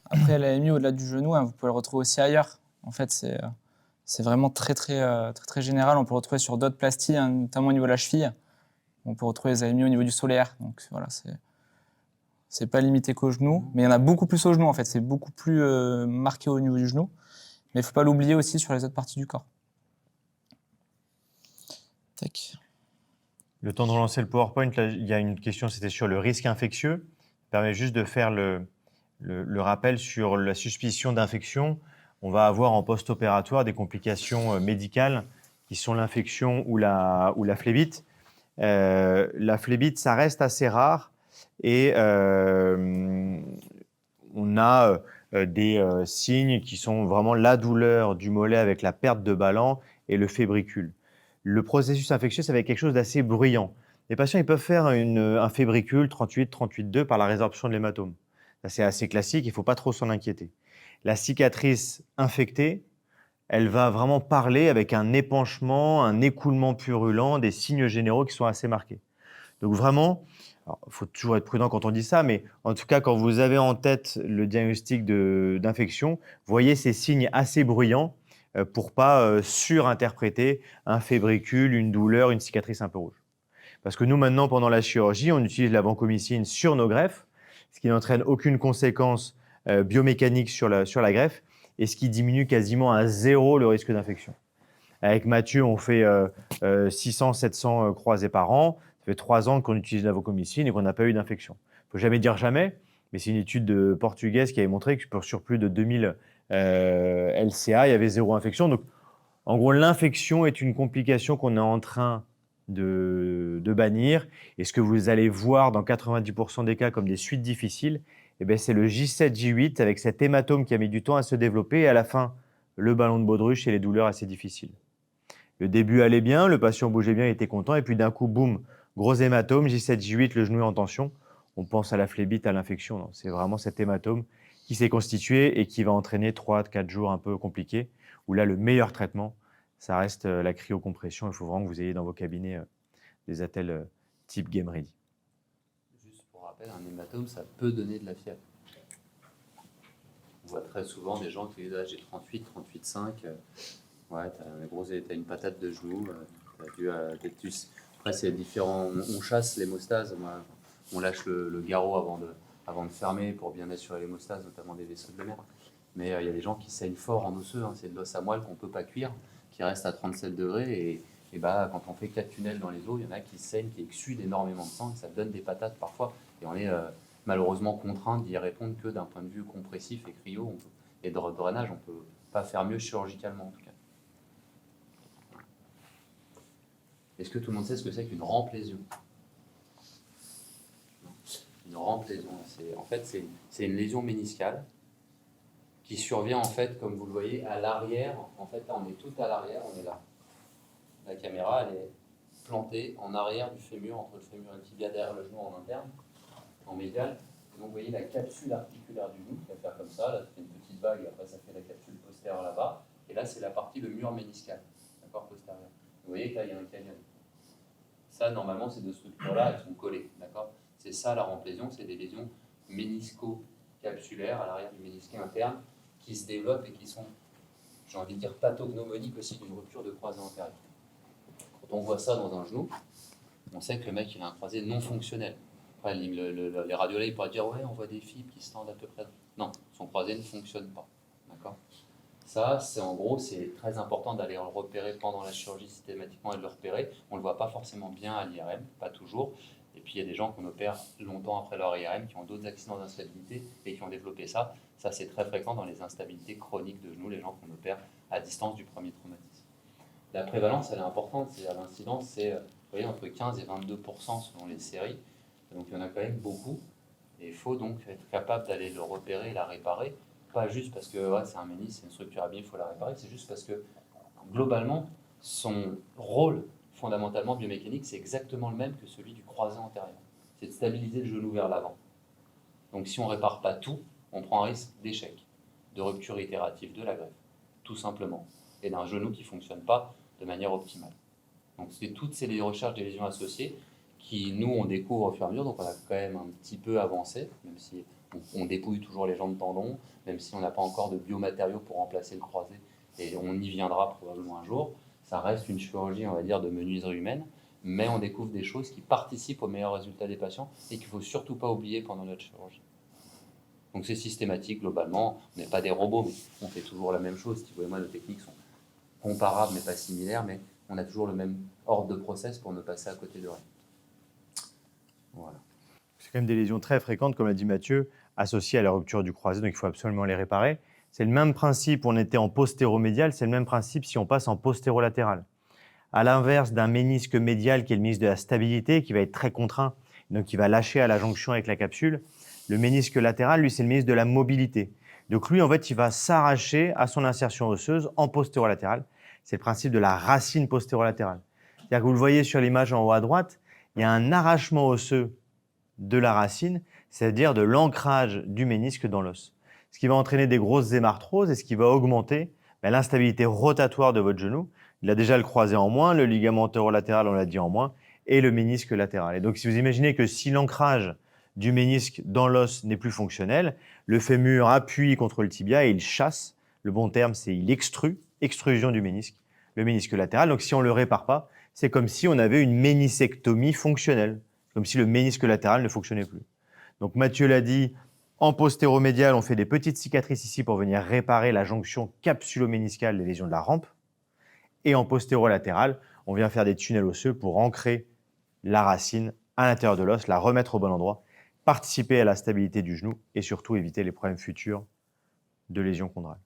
Après, l'AMI au-delà du genou, hein, vous pouvez le retrouver aussi ailleurs. En fait, c'est vraiment très général. On peut le retrouver sur d'autres plasties, hein, notamment au niveau de la cheville. On peut retrouver les AMI au niveau du solaire. Donc voilà, c'est pas limité qu'au genou, mais il y en a beaucoup plus au genou en fait. C'est beaucoup plus marqué au niveau du genou. Mais il faut pas l'oublier aussi sur les autres parties du corps. Tac. Le temps de relancer le PowerPoint, là, il y a une question, c'était sur le risque infectieux. Ça permet juste de faire le rappel sur la suspicion d'infection. On va avoir en post-opératoire des complications médicales qui sont l'infection ou la phlébite. La phlébite, ça reste assez rare et on a des signes qui sont vraiment la douleur du mollet avec la perte de ballon et le fébricule. Le processus infectieux, ça va être quelque chose d'assez bruyant. Les patients ils peuvent faire un fébricule 38-38-2 par la résorption de l'hématome. Ça, c'est assez classique, il ne faut pas trop s'en inquiéter. La cicatrice infectée, elle va vraiment parler avec un épanchement, un écoulement purulent, des signes généraux qui sont assez marqués. Donc vraiment, il faut toujours être prudent quand on dit ça, mais en tout cas, quand vous avez en tête le diagnostic d'infection, voyez ces signes assez bruyants pour ne pas surinterpréter un fébricule, une douleur, une cicatrice un peu rouge. Parce que nous, maintenant, pendant la chirurgie, on utilise la vancomycine sur nos greffes, ce qui n'entraîne aucune conséquence biomécanique sur la greffe et ce qui diminue quasiment à zéro le risque d'infection. Avec Mathieu, on fait 600-700 croisés par an. Ça fait 3 ans qu'on utilise la vancomycine et qu'on n'a pas eu d'infection. Il ne faut jamais dire jamais, mais c'est une étude portugaise qui avait montré que sur plus de 2000 LCA, il y avait zéro infection. Donc, en gros, l'infection est une complication qu'on est en train de bannir. Et ce que vous allez voir dans 90% des cas comme des suites difficiles, eh bien, c'est le J7, J8 avec cet hématome qui a mis du temps à se développer et à la fin, le ballon de baudruche et les douleurs assez difficiles. Le début allait bien, le patient bougeait bien, il était content, et puis d'un coup, boum, gros hématome, J7, J8, le genou est en tension. On pense à la phlébite, à l'infection. C'est vraiment cet hématome qui s'est constitué et qui va entraîner 3-4 jours un peu compliqués, où là, le meilleur traitement, ça reste la cryocompression. Il faut vraiment que vous ayez dans vos cabinets des attelles type Game Ready. Juste pour rappel, un hématome, ça peut donner de la fièvre. On voit très souvent des gens qui disent j'ai 38, 38,5. Ouais, t'as une patate de genou, Après, c'est différent. On chasse l'hémostase. On lâche le garrot avant de fermer pour bien assurer l'hémostase, notamment des vaisseaux de la mer. Mais il y a des gens qui saignent fort en osseux. Hein. C'est de l'os à moelle qu'on ne peut pas cuire, qui reste à 37 degrés. Et quand on fait 4 tunnels dans les os, il y en a qui saignent, qui exsudent énormément de sang. Et ça donne des patates parfois. Et on est malheureusement contraint d'y répondre que d'un point de vue compressif et cryo. Et de drainage, on ne peut pas faire mieux chirurgicalement en tout cas. Est-ce que tout le monde sait ce que c'est qu'une rampe lésion? Une rampe lésion, c'est une lésion méniscale qui survient en fait, comme vous le voyez, à l'arrière. En fait, là, on est tout à l'arrière, on est là. La caméra, elle est plantée en arrière du fémur, entre le fémur et le tibia, derrière le genou en interne, en médial. Et donc, vous voyez la capsule articulaire du genou qui va faire comme ça. Là, ça fait une petite vague, après, ça fait la capsule postérieure là-bas. Et là, c'est la partie, le mur méniscal, d'accord, postérieur. Vous voyez que là, il y a un canyon. Ça, normalement, ces deux structures-là, elles sont collées, d'accord? C'est ça, la rampe lésion, c'est des lésions ménisco-capsulaires à l'arrière du ménisque interne qui se développent et qui sont, j'ai envie de dire, pathognomoniques aussi d'une rupture de croisé antérieur. Quand on voit ça dans un genou, on sait que le mec, il a un croisé non fonctionnel. Après, les radiologues pourraient dire, ouais, on voit des fibres qui se tendent à peu près. Non, son croisé ne fonctionne pas, d'accord? Ça, c'est très important d'aller le repérer pendant la chirurgie systématiquement et de le repérer. On ne le voit pas forcément bien à l'IRM, pas toujours. Et puis, il y a des gens qu'on opère longtemps après leur IRM qui ont d'autres accidents d'instabilité et qui ont développé ça. Ça, c'est très fréquent dans les instabilités chroniques de genoux, les gens qu'on opère à distance du premier traumatisme. La prévalence, elle est importante. À l'incidence, c'est entre 15 et 22% selon les séries. Donc, il y en a quand même beaucoup. Et il faut donc être capable d'aller le repérer, la réparer, pas juste parce que ouais, c'est un ménisque, c'est une structure abîmée, il faut la réparer, c'est juste parce que globalement, son rôle fondamentalement biomécanique, c'est exactement le même que celui du croisé antérieur. C'est de stabiliser le genou vers l'avant. Donc si on ne répare pas tout, on prend un risque d'échec, de rupture itérative de la greffe, tout simplement, et d'un genou qui ne fonctionne pas de manière optimale. Donc c'est toutes ces recherches des lésions associées qui, nous, on découvre au fur et à mesure, donc on a quand même un petit peu avancé, même si on dépouille toujours les jambes tendons, même si on n'a pas encore de biomatériaux pour remplacer le croisé, et on y viendra probablement un jour. Ça reste une chirurgie, on va dire, de menuiserie humaine, mais on découvre des choses qui participent aux meilleurs résultats des patients et qu'il ne faut surtout pas oublier pendant notre chirurgie. Donc c'est systématique globalement, on n'est pas des robots, mais on fait toujours la même chose. Si vous voyez, moi, nos techniques sont comparables mais pas similaires, mais on a toujours le même ordre de process pour ne passer à côté de rien. Voilà. C'est quand même des lésions très fréquentes, comme l'a dit Mathieu, associées à la rupture du croisé, donc il faut absolument les réparer. C'est le même principe, on était en postéromédial, c'est le même principe si on passe en postérolatéral. À l'inverse d'un ménisque médial qui est le ménisque de la stabilité, qui va être très contraint, donc qui va lâcher à la jonction avec la capsule, le ménisque latéral, lui, c'est le ménisque de la mobilité. Donc lui, en fait, il va s'arracher à son insertion osseuse en postérolatéral. C'est le principe de la racine postérolatérale. C'est-à-dire que vous le voyez sur l'image en haut à droite, il y a un arrachement osseux de la racine, c'est-à-dire de l'ancrage du ménisque dans l'os. Ce qui va entraîner des grosses hémarthroses et ce qui va augmenter l'instabilité rotatoire de votre genou. Il a déjà le croisé en moins, le ligament antérolatéral, on l'a dit, en moins, et le ménisque latéral. Et donc, si vous imaginez que si l'ancrage du ménisque dans l'os n'est plus fonctionnel, le fémur appuie contre le tibia et il chasse. Le bon terme, c'est il extrue, extrusion du ménisque, le ménisque latéral. Donc, si on ne le répare pas, c'est comme si on avait une ménisectomie fonctionnelle, comme si le ménisque latéral ne fonctionnait plus. Donc, Mathieu l'a dit, en postéromédial, on fait des petites cicatrices ici pour venir réparer la jonction capsulo-méniscale des lésions de la rampe. Et en postérolatéral, on vient faire des tunnels osseux pour ancrer la racine à l'intérieur de l'os, la remettre au bon endroit, participer à la stabilité du genou et surtout éviter les problèmes futurs de lésions chondrales.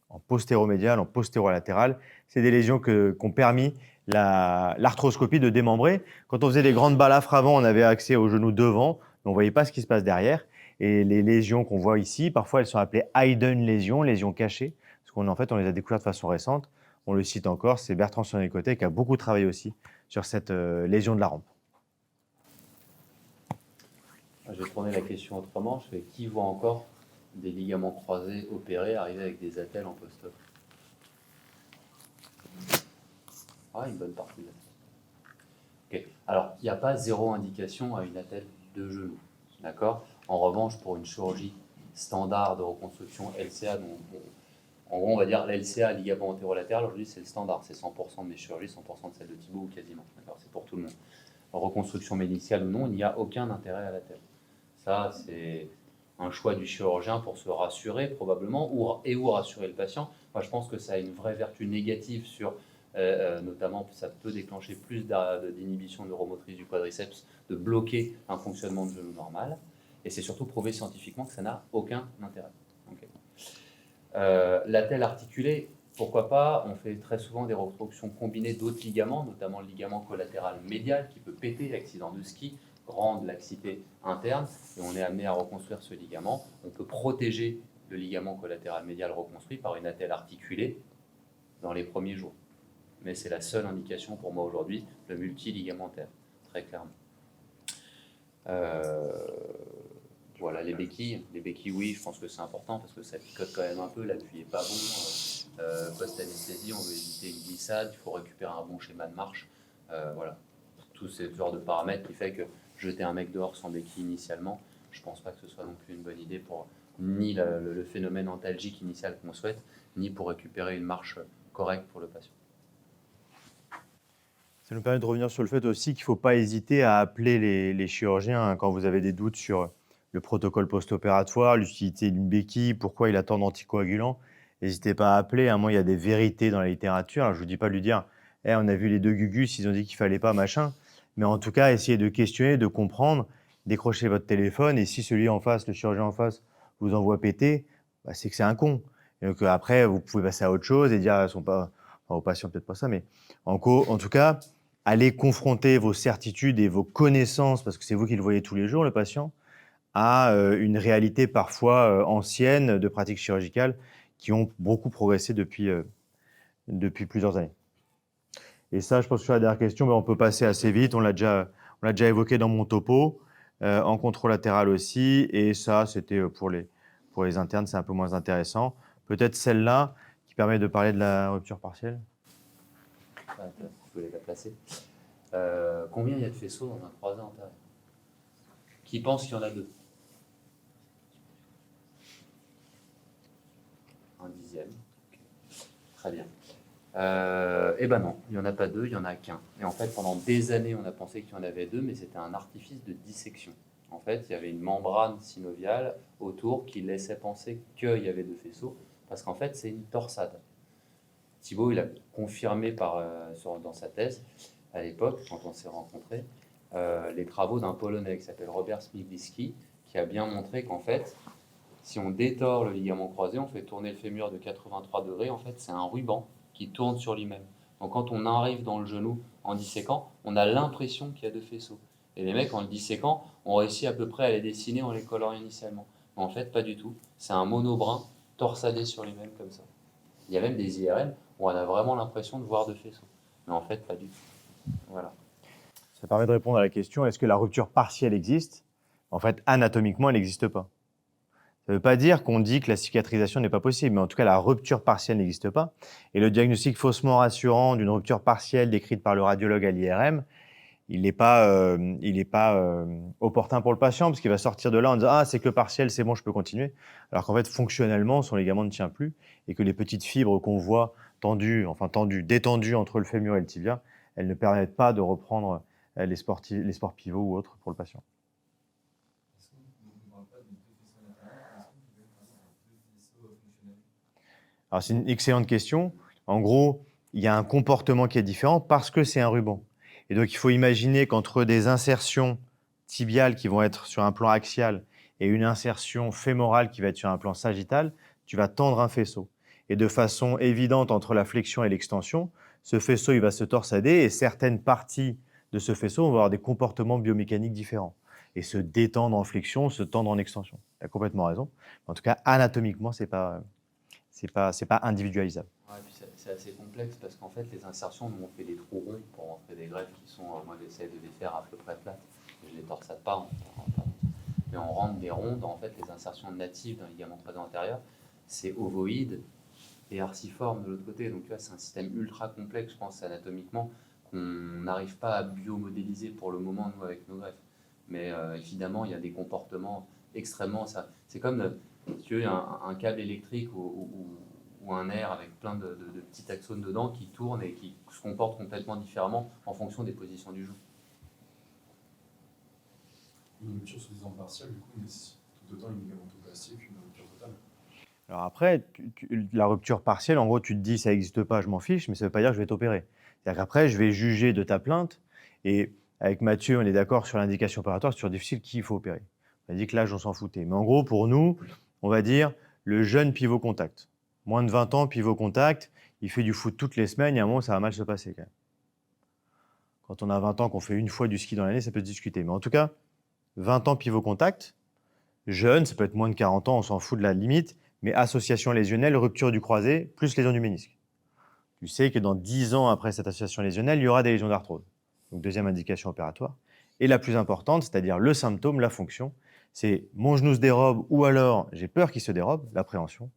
En postéromédial, en postérolatéral, c'est des lésions qui ont permis l'arthroscopie de démembrer. Quand on faisait des grandes balafres avant, on avait accès au genou devant, mais on ne voyait pas ce qui se passe derrière. Et les lésions qu'on voit ici, parfois elles sont appelées hidden lésions, lésions cachées, parce qu'en fait, on les a découvertes de façon récente. On le cite encore, c'est Bertrand Sonnet-Côté qui a beaucoup travaillé aussi sur cette lésion de la rampe. Je vais tourner la question autrement. Je fais qui voit encore des ligaments croisés opérés arriver avec des attelles en post-op? Ah, une bonne partie. Ok. Alors, il n'y a pas zéro indication à une attelle de genou. D'accord? En revanche, pour une chirurgie standard de reconstruction LCA, en gros, on va dire l'LCA ligament antérolatéral, aujourd'hui, c'est le standard. C'est 100% de mes chirurgies, 100% de celles de Thibaut ou quasiment. D'accord? C'est pour tout le monde. En reconstruction médicale ou non, il n'y a aucun intérêt à l'attelle. Ça, c'est un choix du chirurgien pour se rassurer probablement ou rassurer le patient. Moi, je pense que ça a une vraie vertu négative sur, notamment, ça peut déclencher plus d'inhibition neuromotrice du quadriceps, de bloquer un fonctionnement de genou normal. Et c'est surtout prouvé scientifiquement que ça n'a aucun intérêt. Okay. L'attelle articulée, pourquoi pas? On fait très souvent des reconstructions combinées d'autres ligaments, notamment le ligament collatéral médial qui peut péter, accident de ski, grande laxité interne, et on est amené à reconstruire ce ligament. On peut protéger le ligament collatéral médial reconstruit par une attelle articulée dans les premiers jours. Mais c'est la seule indication pour moi aujourd'hui, le multiligamentaire, très clairement. Voilà, les béquilles, oui, je pense que c'est important parce que ça picote quand même un peu, l'appui n'est pas bon. Post-anesthésie, on veut éviter une glissade, il faut récupérer un bon schéma de marche. Voilà, tout ce genre de paramètres qui fait que jeter un mec dehors sans béquille initialement, je ne pense pas que ce soit non plus une bonne idée pour ni le phénomène antalgique initial qu'on souhaite, ni pour récupérer une marche correcte pour le patient. Ça nous permet de revenir sur le fait aussi qu'il ne faut pas hésiter à appeler les chirurgiens quand vous avez des doutes sur le protocole post-opératoire, l'utilité d'une béquille, pourquoi il a tant d'anticoagulants. N'hésitez pas à appeler. À un moment, il y a des vérités dans la littérature. Alors, je ne vous dis pas de lui dire on a vu les deux Gugus, ils ont dit qu'il ne fallait pas, machin. Mais en tout cas, essayez de questionner, de comprendre, décrochez votre téléphone. Et si celui en face, le chirurgien en face, vous envoie péter, c'est que c'est un con. Et donc, après, vous pouvez passer à autre chose et dire aux patients, peut-être pas ça, mais en tout cas, allez confronter vos certitudes et vos connaissances, parce que c'est vous qui le voyez tous les jours, le patient, à une réalité parfois ancienne de pratiques chirurgicales qui ont beaucoup progressé depuis plusieurs années. Et ça, je pense que sur la dernière question, on peut passer assez vite. On l'a déjà évoqué dans mon topo, en controlatéral aussi. Et ça, c'était pour les internes, c'est un peu moins intéressant. Peut-être celle-là qui permet de parler de la rupture partielle. Ah, vous voulez la placer. Combien il y a de faisceaux dans un croisé antérieur? Qui pense qu'il y en a 2? Un dixième. Okay. Très bien. Eh ben non, il n'y en a pas 2, il n'y en a qu'un. Et en fait, pendant des années, on a pensé qu'il y en avait 2, mais c'était un artifice de dissection. En fait, il y avait une membrane synoviale autour qui laissait penser qu'il y avait 2 faisceaux, parce qu'en fait, c'est une torsade. Thibaut, il a confirmé dans sa thèse, à l'époque, quand on s'est rencontrés, les travaux d'un Polonais qui s'appelle Robert Smigliski, qui a bien montré qu'en fait, si on détord le ligament croisé, on fait tourner le fémur de 83 degrés, en fait, c'est un ruban qui tourne sur lui-même. Donc quand on arrive dans le genou en disséquant, on a l'impression qu'il y a 2 faisceaux. Et les mecs, en le disséquant, ont réussi à peu près à les dessiner en les colorant initialement. Mais en fait, pas du tout. C'est un monobrin torsadé sur lui-même comme ça. Il y a même des IRM où on a vraiment l'impression de voir 2 faisceaux. Mais en fait, pas du tout. Voilà. Ça permet de répondre à la question, est-ce que la rupture partielle existe? En fait, anatomiquement, elle n'existe pas. Ça ne veut pas dire qu'on dit que la cicatrisation n'est pas possible, mais en tout cas, la rupture partielle n'existe pas. Et le diagnostic faussement rassurant d'une rupture partielle décrite par le radiologue à l'IRM, il n'est pas, opportun pour le patient, parce qu'il va sortir de là en disant « Ah, c'est que partiel, c'est bon, je peux continuer ». Alors qu'en fait, fonctionnellement, son ligament ne tient plus, et que les petites fibres qu'on voit détendues entre le fémur et le tibia, elles ne permettent pas de reprendre les sports pivots ou autres pour le patient. Alors, c'est une excellente question. En gros, il y a un comportement qui est différent parce que c'est un ruban. Et donc, il faut imaginer qu'entre des insertions tibiales qui vont être sur un plan axial et une insertion fémorale qui va être sur un plan sagittal, tu vas tendre un faisceau. Et de façon évidente, entre la flexion et l'extension, ce faisceau il va se torsader et certaines parties de ce faisceau vont avoir des comportements biomécaniques différents et se détendre en flexion, se tendre en extension. Tu as complètement raison. En tout cas, anatomiquement, c'est pas individualisable. Ouais, puis c'est assez complexe parce qu'en fait, les insertions, nous, on fait des trous ronds pour rentrer des greffes qui sont, moi j'essaie de les faire à peu près plates. Je ne les torsade pas, mais on rentre des rondes. En fait, les insertions natives d'un ligament croisé antérieur, c'est ovoïde et arciforme de l'autre côté. Donc là, c'est un système ultra complexe, je pense, anatomiquement, qu'on n'arrive pas à biomodéliser pour le moment, nous, avec nos greffes. Mais évidemment, il y a des comportements extrêmement... C'est comme, si tu veux, un câble électrique ou un air avec plein de petits axones dedans qui tournent et qui se comportent complètement différemment en fonction des positions du joug. Une rupture sous disant partielle, du coup, nécessite tout autant une ligamentoplastie qu'une rupture totale. Alors après, la rupture partielle, en gros, tu te dis ça n'existe pas, je m'en fiche, mais ça ne veut pas dire que je vais t'opérer. C'est-à-dire qu'après, je vais juger de ta plainte et avec Mathieu, on est d'accord sur l'indication opératoire, c'est toujours difficile qui il faut opérer. On a dit que l'âge, on s'en foutait. Mais en gros, pour nous, on va dire le jeune pivot contact. Moins de 20 ans, pivot contact, il fait du foot toutes les semaines, il y a un moment, ça va mal se passer quand même. Quand on a 20 ans, qu'on fait une fois du ski dans l'année, ça peut se discuter. Mais en tout cas, 20 ans pivot contact, jeune, ça peut être moins de 40 ans, on s'en fout de la limite, mais association lésionnelle, rupture du croisé, plus lésion du ménisque. Tu sais que dans 10 ans après cette association lésionnelle, il y aura des lésions d'arthrose. Donc deuxième indication opératoire. Et la plus importante, c'est-à-dire le symptôme, la fonction, c'est mon genou se dérobe ou alors j'ai peur qu'il se dérobe, l'appréhension.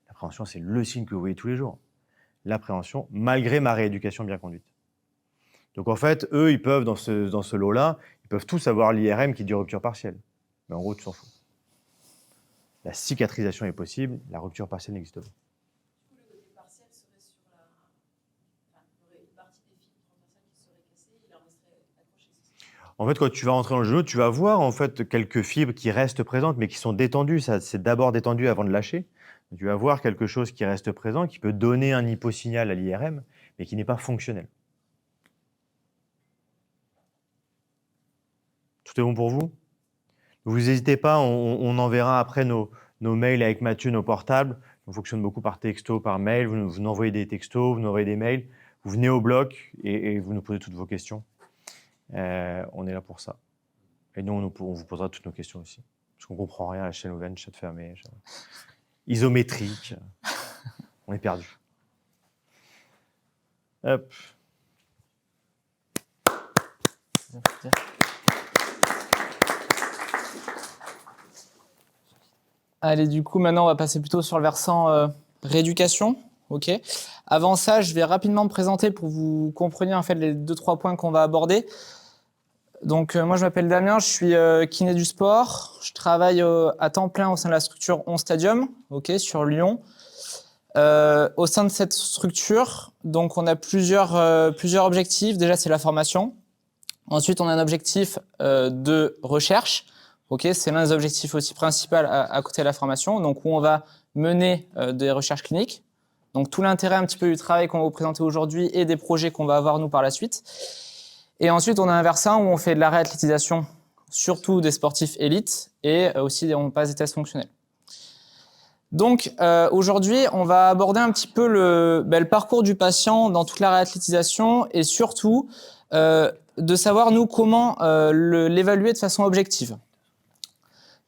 L'appréhension, c'est le signe que vous voyez tous les jours. L'appréhension, malgré ma rééducation bien conduite. Donc en fait, eux, ils peuvent, dans ce lot-là, ils peuvent tous avoir l'IRM qui dit rupture partielle. Mais en gros, tu t'en fous. La cicatrisation est possible, la rupture partielle n'existe pas. Du coup, le côté partiel serait sur la... Enfin, il y aurait une partie des fibres transversales qui serait cassée, il en resterait accroché. En fait, quand tu vas rentrer dans le genou, tu vas voir en fait quelques fibres qui restent présentes, mais qui sont détendues. Ça, c'est d'abord détendu avant de lâcher. Tu vas voir quelque chose qui reste présent, qui peut donner un hyposignal à l'IRM, mais qui n'est pas fonctionnel. Tout est bon pour vous? Vous n'hésitez pas, on enverra après nos mails avec Mathieu, nos portables. On fonctionne beaucoup par texto, par mail. Vous nous envoyez des textos, vous nous envoyez des mails. Vous venez au bloc et vous nous posez toutes vos questions. On est là pour ça. Et nous, on vous posera toutes nos questions aussi. Parce qu'on ne comprend rien à la chaîne ouverte, chat fermé, isométrique. On est perdu. Hop. Allez, du coup, maintenant, on va passer plutôt sur le versant rééducation. Ok. Avant ça, je vais rapidement me présenter pour que vous compreniez en fait les 2-3 points qu'on va aborder. Donc, moi, je m'appelle Damien, je suis kiné du sport. Je travaille à temps plein au sein de la structure 11 Stadium, ok, sur Lyon. Au sein de cette structure, donc, on a plusieurs objectifs. Déjà, c'est la formation. Ensuite, on a un objectif de recherche. Ok, c'est l'un des objectifs aussi principaux à côté de la formation, donc où on va mener des recherches cliniques. Donc, tout l'intérêt un petit peu du travail qu'on va vous présenter aujourd'hui et des projets qu'on va avoir nous par la suite. Et ensuite, on a un versant où on fait de la réathlétisation, surtout des sportifs élites, et aussi on passe des tests fonctionnels. Donc, aujourd'hui, on va aborder un petit peu le parcours du patient dans toute la réathlétisation et surtout de savoir, nous, comment l'évaluer de façon objective.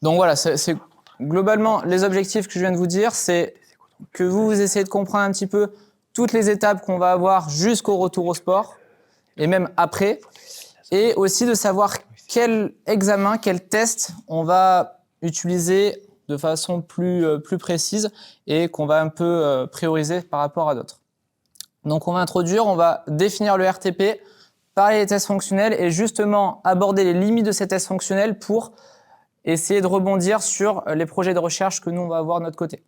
Donc voilà, c'est globalement les objectifs que je viens de vous dire, c'est que vous essayez de comprendre un petit peu toutes les étapes qu'on va avoir jusqu'au retour au sport, et même après, et aussi de savoir quel examen, quel test on va utiliser de façon plus précise et qu'on va un peu prioriser par rapport à d'autres. Donc on va définir le RTP, parler des tests fonctionnels et justement aborder les limites de ces tests fonctionnels pour essayer de rebondir sur les projets de recherche que nous on va avoir de notre côté.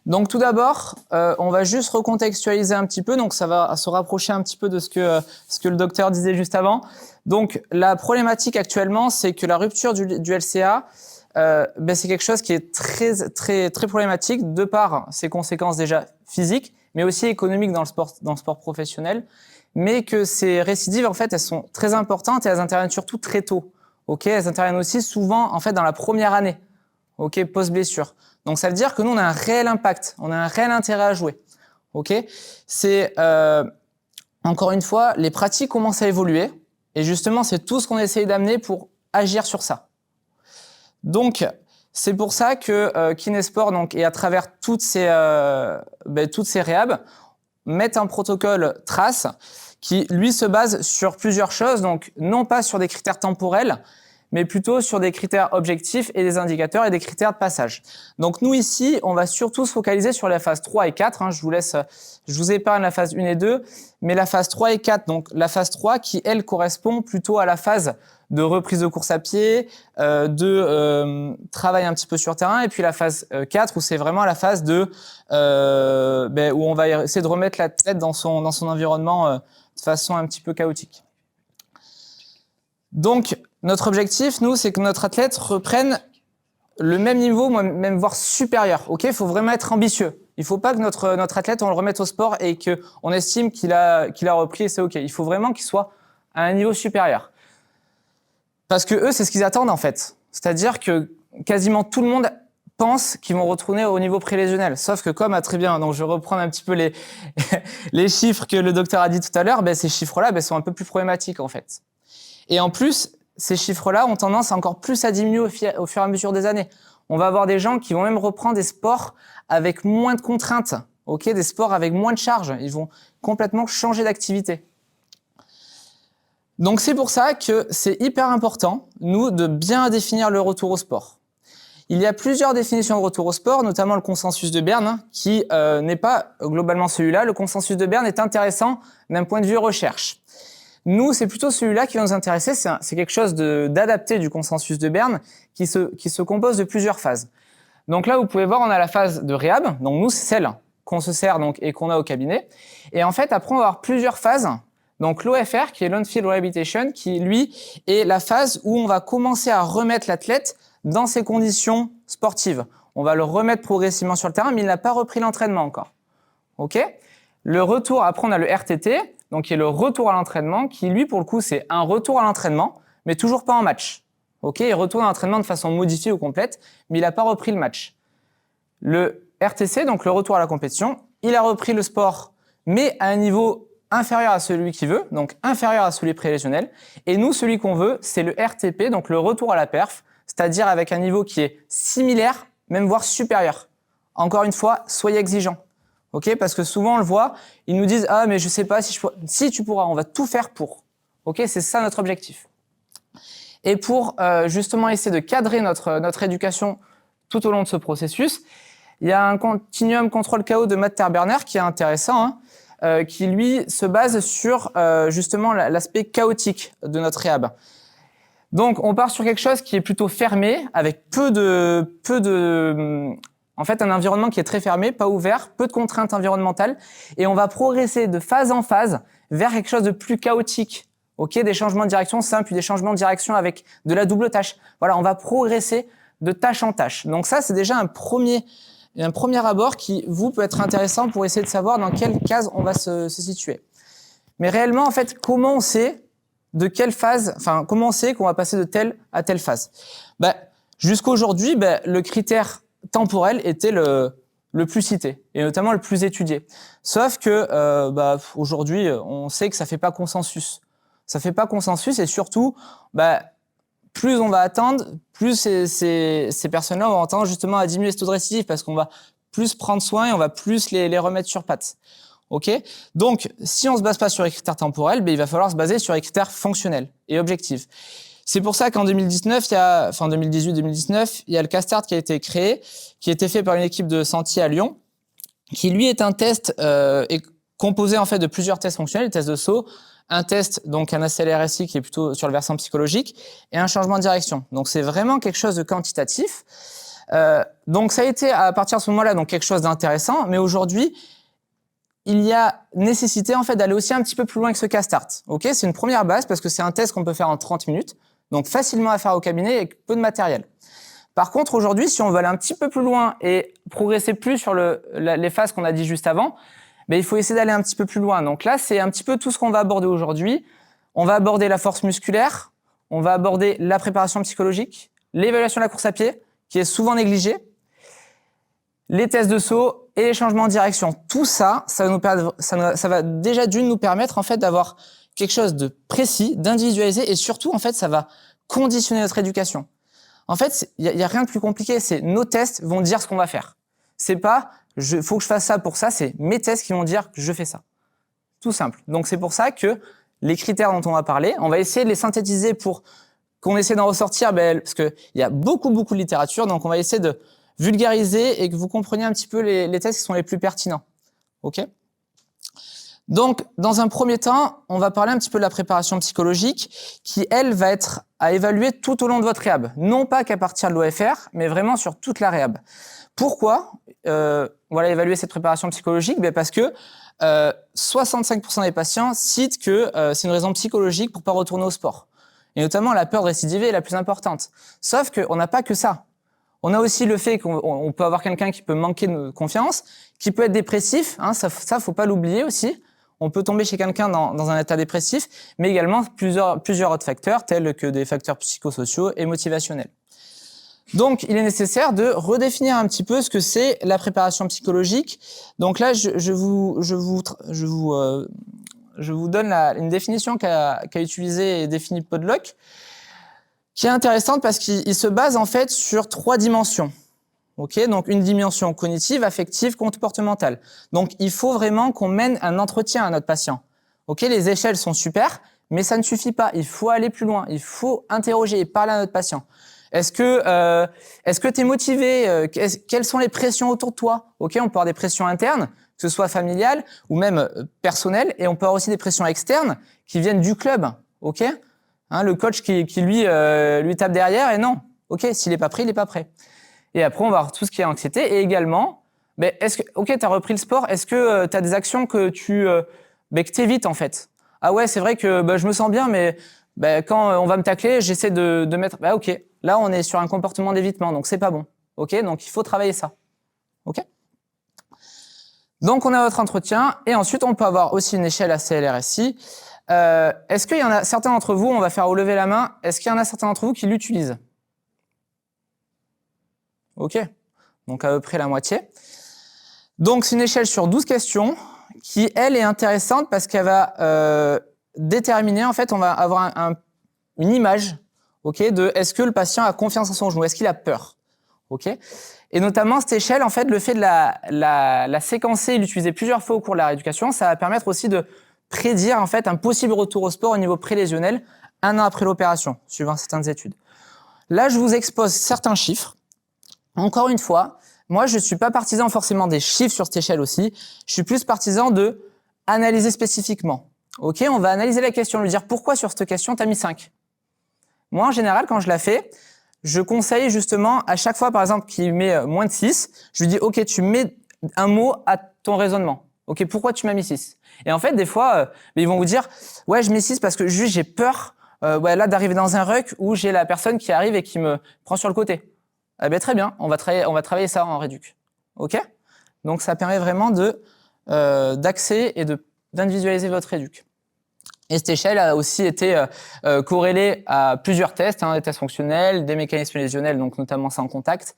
Donc tout d'abord, on va juste recontextualiser un petit peu, donc ça va se rapprocher un petit peu de ce que le docteur disait juste avant. Donc la problématique actuellement, c'est que la rupture du LCA, c'est quelque chose qui est très problématique de par ses conséquences déjà physiques, mais aussi économiques dans le sport professionnel, mais que ces récidives en fait elles sont très importantes et elles interviennent surtout très tôt. Ok, elles interviennent aussi souvent en fait dans la première année, ok, post-blessure. Donc ça veut dire que nous on a un réel impact, on a un réel intérêt à jouer. Ok, c'est encore une fois les pratiques commencent à évoluer et justement c'est tout ce qu'on essaye d'amener pour agir sur ça. Donc c'est pour ça que Kinesport donc et à travers toutes ces réhab mettent un protocole trace qui lui se base sur plusieurs choses, donc non pas sur des critères temporels, mais plutôt sur des critères objectifs et des indicateurs et des critères de passage. Donc nous ici, on va surtout se focaliser sur la phase 3 et 4, hein, je vous épargne la phase 1 et 2, mais la phase 3 et 4, donc la phase 3 qui elle correspond plutôt à la phase de reprise de course à pied, travail un petit peu sur terrain, et puis la phase 4 où c'est vraiment la phase de où on va essayer de remettre l'athlète dans son environnement de façon un petit peu chaotique. Donc, notre objectif, nous, c'est que notre athlète reprenne le même niveau, même voire supérieur. Ok, il faut vraiment être ambitieux. Il ne faut pas que notre athlète, on le remette au sport et qu'on estime qu'il a repris et c'est ok. Il faut vraiment qu'il soit à un niveau supérieur. Parce que eux, c'est ce qu'ils attendent en fait. C'est-à-dire que quasiment tout le monde pense qu'ils vont retourner au niveau prélésionnel. Sauf que comme, très bien, donc je vais reprendre un petit peu les chiffres que le docteur a dit tout à l'heure, ces chiffres-là sont un peu plus problématiques en fait. Et en plus, ces chiffres-là ont tendance encore plus à diminuer au fur et à mesure des années. On va avoir des gens qui vont même reprendre des sports avec moins de contraintes, ok, des sports avec moins de charges. Ils vont complètement changer d'activité. Donc c'est pour ça que c'est hyper important, nous, de bien définir le retour au sport. Il y a plusieurs définitions de retour au sport, notamment le consensus de Berne, qui n'est pas globalement celui-là. Le consensus de Berne est intéressant d'un point de vue recherche. Nous, c'est plutôt celui-là qui va nous intéresser. C'est quelque chose d'adapté du consensus de Berne qui se compose de plusieurs phases. Donc là, vous pouvez voir, on a la phase de réhab. Donc nous, c'est celle qu'on se sert donc, et qu'on a au cabinet. Et en fait, après, on va avoir plusieurs phases. Donc l'OFR, qui est l'on-field rehabilitation, qui, lui, est la phase où on va commencer à remettre l'athlète dans ses conditions sportives. On va le remettre progressivement sur le terrain, mais il n'a pas repris l'entraînement encore. OK ? Le retour, après, on a le RTT, donc qui est le retour à l'entraînement, qui, lui, pour le coup, c'est un retour à l'entraînement, mais toujours pas en match. OK ? Il retourne à l'entraînement de façon modifiée ou complète, mais il n'a pas repris le match. Le RTC, donc le retour à la compétition, il a repris le sport, mais à un niveau inférieur à celui qu'il veut, donc inférieur à celui prélésionnel. Et nous, celui qu'on veut, c'est le RTP, donc le retour à la perf, c'est-à-dire avec un niveau qui est similaire, même voire supérieur. Encore une fois, soyez exigeants. Ok, parce que souvent on le voit, ils nous disent ah mais je sais pas si je pourrais. Si tu pourras, on va tout faire pour. Ok, c'est ça notre objectif. Et pour justement essayer de cadrer notre éducation tout au long de ce processus, il y a un continuum contrôle chaos de Matt Terberner qui est intéressant, qui lui se base sur justement l'aspect chaotique de notre réhab. Donc on part sur quelque chose qui est plutôt fermé, avec en fait, un environnement qui est très fermé, pas ouvert, peu de contraintes environnementales, et on va progresser de phase en phase vers quelque chose de plus chaotique. Ok, des changements de direction simples, puis des changements de direction avec de la double tâche. Voilà, on va progresser de tâche en tâche. Donc ça, c'est déjà un premier abord qui, vous, peut être intéressant pour essayer de savoir dans quelle case on va se situer. Mais réellement, en fait, comment on sait de quelle phase, enfin, comment on sait qu'on va passer de telle à telle phase? Jusqu'à aujourd'hui, le critère temporel était le plus cité et notamment le plus étudié. Sauf que aujourd'hui, on sait que ça fait pas consensus. Ça fait pas consensus et surtout, plus on va attendre, plus ces personnes-là vont attendre justement à diminuer ce taux de récidive parce qu'on va plus prendre soin et on va plus les remettre sur pattes. Ok? Donc, si on se base pas sur les critères temporels, il va falloir se baser sur les critères fonctionnels et objectifs. C'est pour ça qu'en 2018-2019, il y a le CASTART qui a été créé, qui a été fait par une équipe de Sentier à Lyon, qui lui est un test composé en fait de plusieurs tests fonctionnels, des tests de saut, un test, donc un ACLRSI qui est plutôt sur le versant psychologique, et un changement de direction. Donc c'est vraiment quelque chose de quantitatif. Donc ça a été à partir de ce moment-là donc quelque chose d'intéressant, mais aujourd'hui, il y a nécessité en fait d'aller aussi un petit peu plus loin que ce CASTART. Ok, c'est une première base parce que c'est un test qu'on peut faire en 30 minutes. Donc facilement à faire au cabinet avec peu de matériel. Par contre, aujourd'hui, si on veut aller un petit peu plus loin et progresser plus sur les phases qu'on a dit juste avant, il faut essayer d'aller un petit peu plus loin. Donc là, c'est un petit peu tout ce qu'on va aborder aujourd'hui. On va aborder la force musculaire, on va aborder la préparation psychologique, l'évaluation de la course à pied, qui est souvent négligée, les tests de saut et les changements de direction. Tout ça, ça va déjà d'une nous permettre en fait d'avoir quelque chose de précis, d'individualisé et surtout, en fait, ça va conditionner notre éducation. En fait, il y a rien de plus compliqué, c'est nos tests vont dire ce qu'on va faire. C'est pas, faut que je fasse ça pour ça, c'est mes tests qui vont dire que je fais ça. Tout simple. Donc, c'est pour ça que les critères dont on va parler, on va essayer de les synthétiser pour qu'on essaie d'en ressortir, parce que il y a beaucoup de littérature, donc on va essayer de vulgariser et que vous compreniez un petit peu les tests qui sont les plus pertinents. Ok? Donc, dans un premier temps, on va parler un petit peu de la préparation psychologique qui, elle, va être à évaluer tout au long de votre réhab. Non pas qu'à partir de l'OFR, mais vraiment sur toute la réhab. Pourquoi évaluer cette préparation psychologique? Parce que 65% des patients citent que c'est une raison psychologique pour pas retourner au sport. Et notamment, la peur de récidiver est la plus importante. Sauf qu'on n'a pas que ça. On a aussi le fait qu'on peut avoir quelqu'un qui peut manquer de confiance, qui peut être dépressif, ça faut pas l'oublier aussi. On peut tomber chez quelqu'un dans un état dépressif, mais également plusieurs autres facteurs, tels que des facteurs psychosociaux et motivationnels. Donc, il est nécessaire de redéfinir un petit peu ce que c'est la préparation psychologique. Donc là, je vous donne une définition qu'a utilisée et définie Podlock, qui est intéressante parce qu'il se base en fait sur 3 dimensions. Ok, donc une dimension cognitive, affective, comportementale. Donc il faut vraiment qu'on mène un entretien à notre patient. Ok, les échelles sont super, mais ça ne suffit pas. Il faut aller plus loin. Il faut interroger et parler à notre patient. Est-ce que tu es motivé? Quelles sont les pressions autour de toi? Ok, on peut avoir des pressions internes, que ce soit familiales ou même personnelles, et on peut avoir aussi des pressions externes qui viennent du club. Ok, le coach qui lui tape derrière et non. Ok, s'il est pas prêt, il est pas prêt. Et après, on va voir tout ce qui est anxiété. Et également, tu as repris le sport, est-ce que tu as des actions que tu évites en fait? Ah ouais, c'est vrai que je me sens bien, mais quand on va me tacler, j'essaie de mettre... ok, là, on est sur un comportement d'évitement, donc c'est pas bon. Ok, donc il faut travailler ça. Ok. Donc, on a votre entretien. Et ensuite, on peut avoir aussi une échelle ACLRSI. Est-ce qu'il y en a certains d'entre vous, on va faire relever la main, est-ce qu'il y en a certains d'entre vous qui l'utilisent? Ok, donc à peu près la moitié. Donc c'est une échelle sur 12 questions, qui, elle, est intéressante parce qu'elle va déterminer, en fait, on va avoir une image, ok, de est-ce que le patient a confiance en son genou, est-ce qu'il a peur, ok. Et notamment, cette échelle, en fait, le fait de la séquencer et l'utiliser plusieurs fois au cours de la rééducation, ça va permettre aussi de prédire, en fait, un possible retour au sport au niveau prélésionnel 1 an après l'opération, suivant certaines études. Là, je vous expose certains chiffres. Encore une fois, moi, je suis pas partisan forcément des chiffres sur cette échelle aussi. Je suis plus partisan de analyser spécifiquement. Ok, on va analyser la question, lui dire pourquoi sur cette question, tu as mis 5. Moi, en général, quand je la fais, je conseille justement à chaque fois, par exemple, qu'il met moins de 6, je lui dis, ok, tu mets un mot à ton raisonnement. Ok, pourquoi tu m'as mis 6? Et en fait, des fois, ils vont vous dire, ouais, je mets 6 parce que juste j'ai peur là d'arriver dans un ruck où j'ai la personne qui arrive et qui me prend sur le côté. Eh bien, très bien, on va travailler ça en réduc. Ok? Donc, ça permet vraiment d'axer et d'individualiser votre réduc. Et cette échelle a aussi été corrélée à plusieurs tests, des tests fonctionnels, des mécanismes lésionnels, donc notamment sans contact,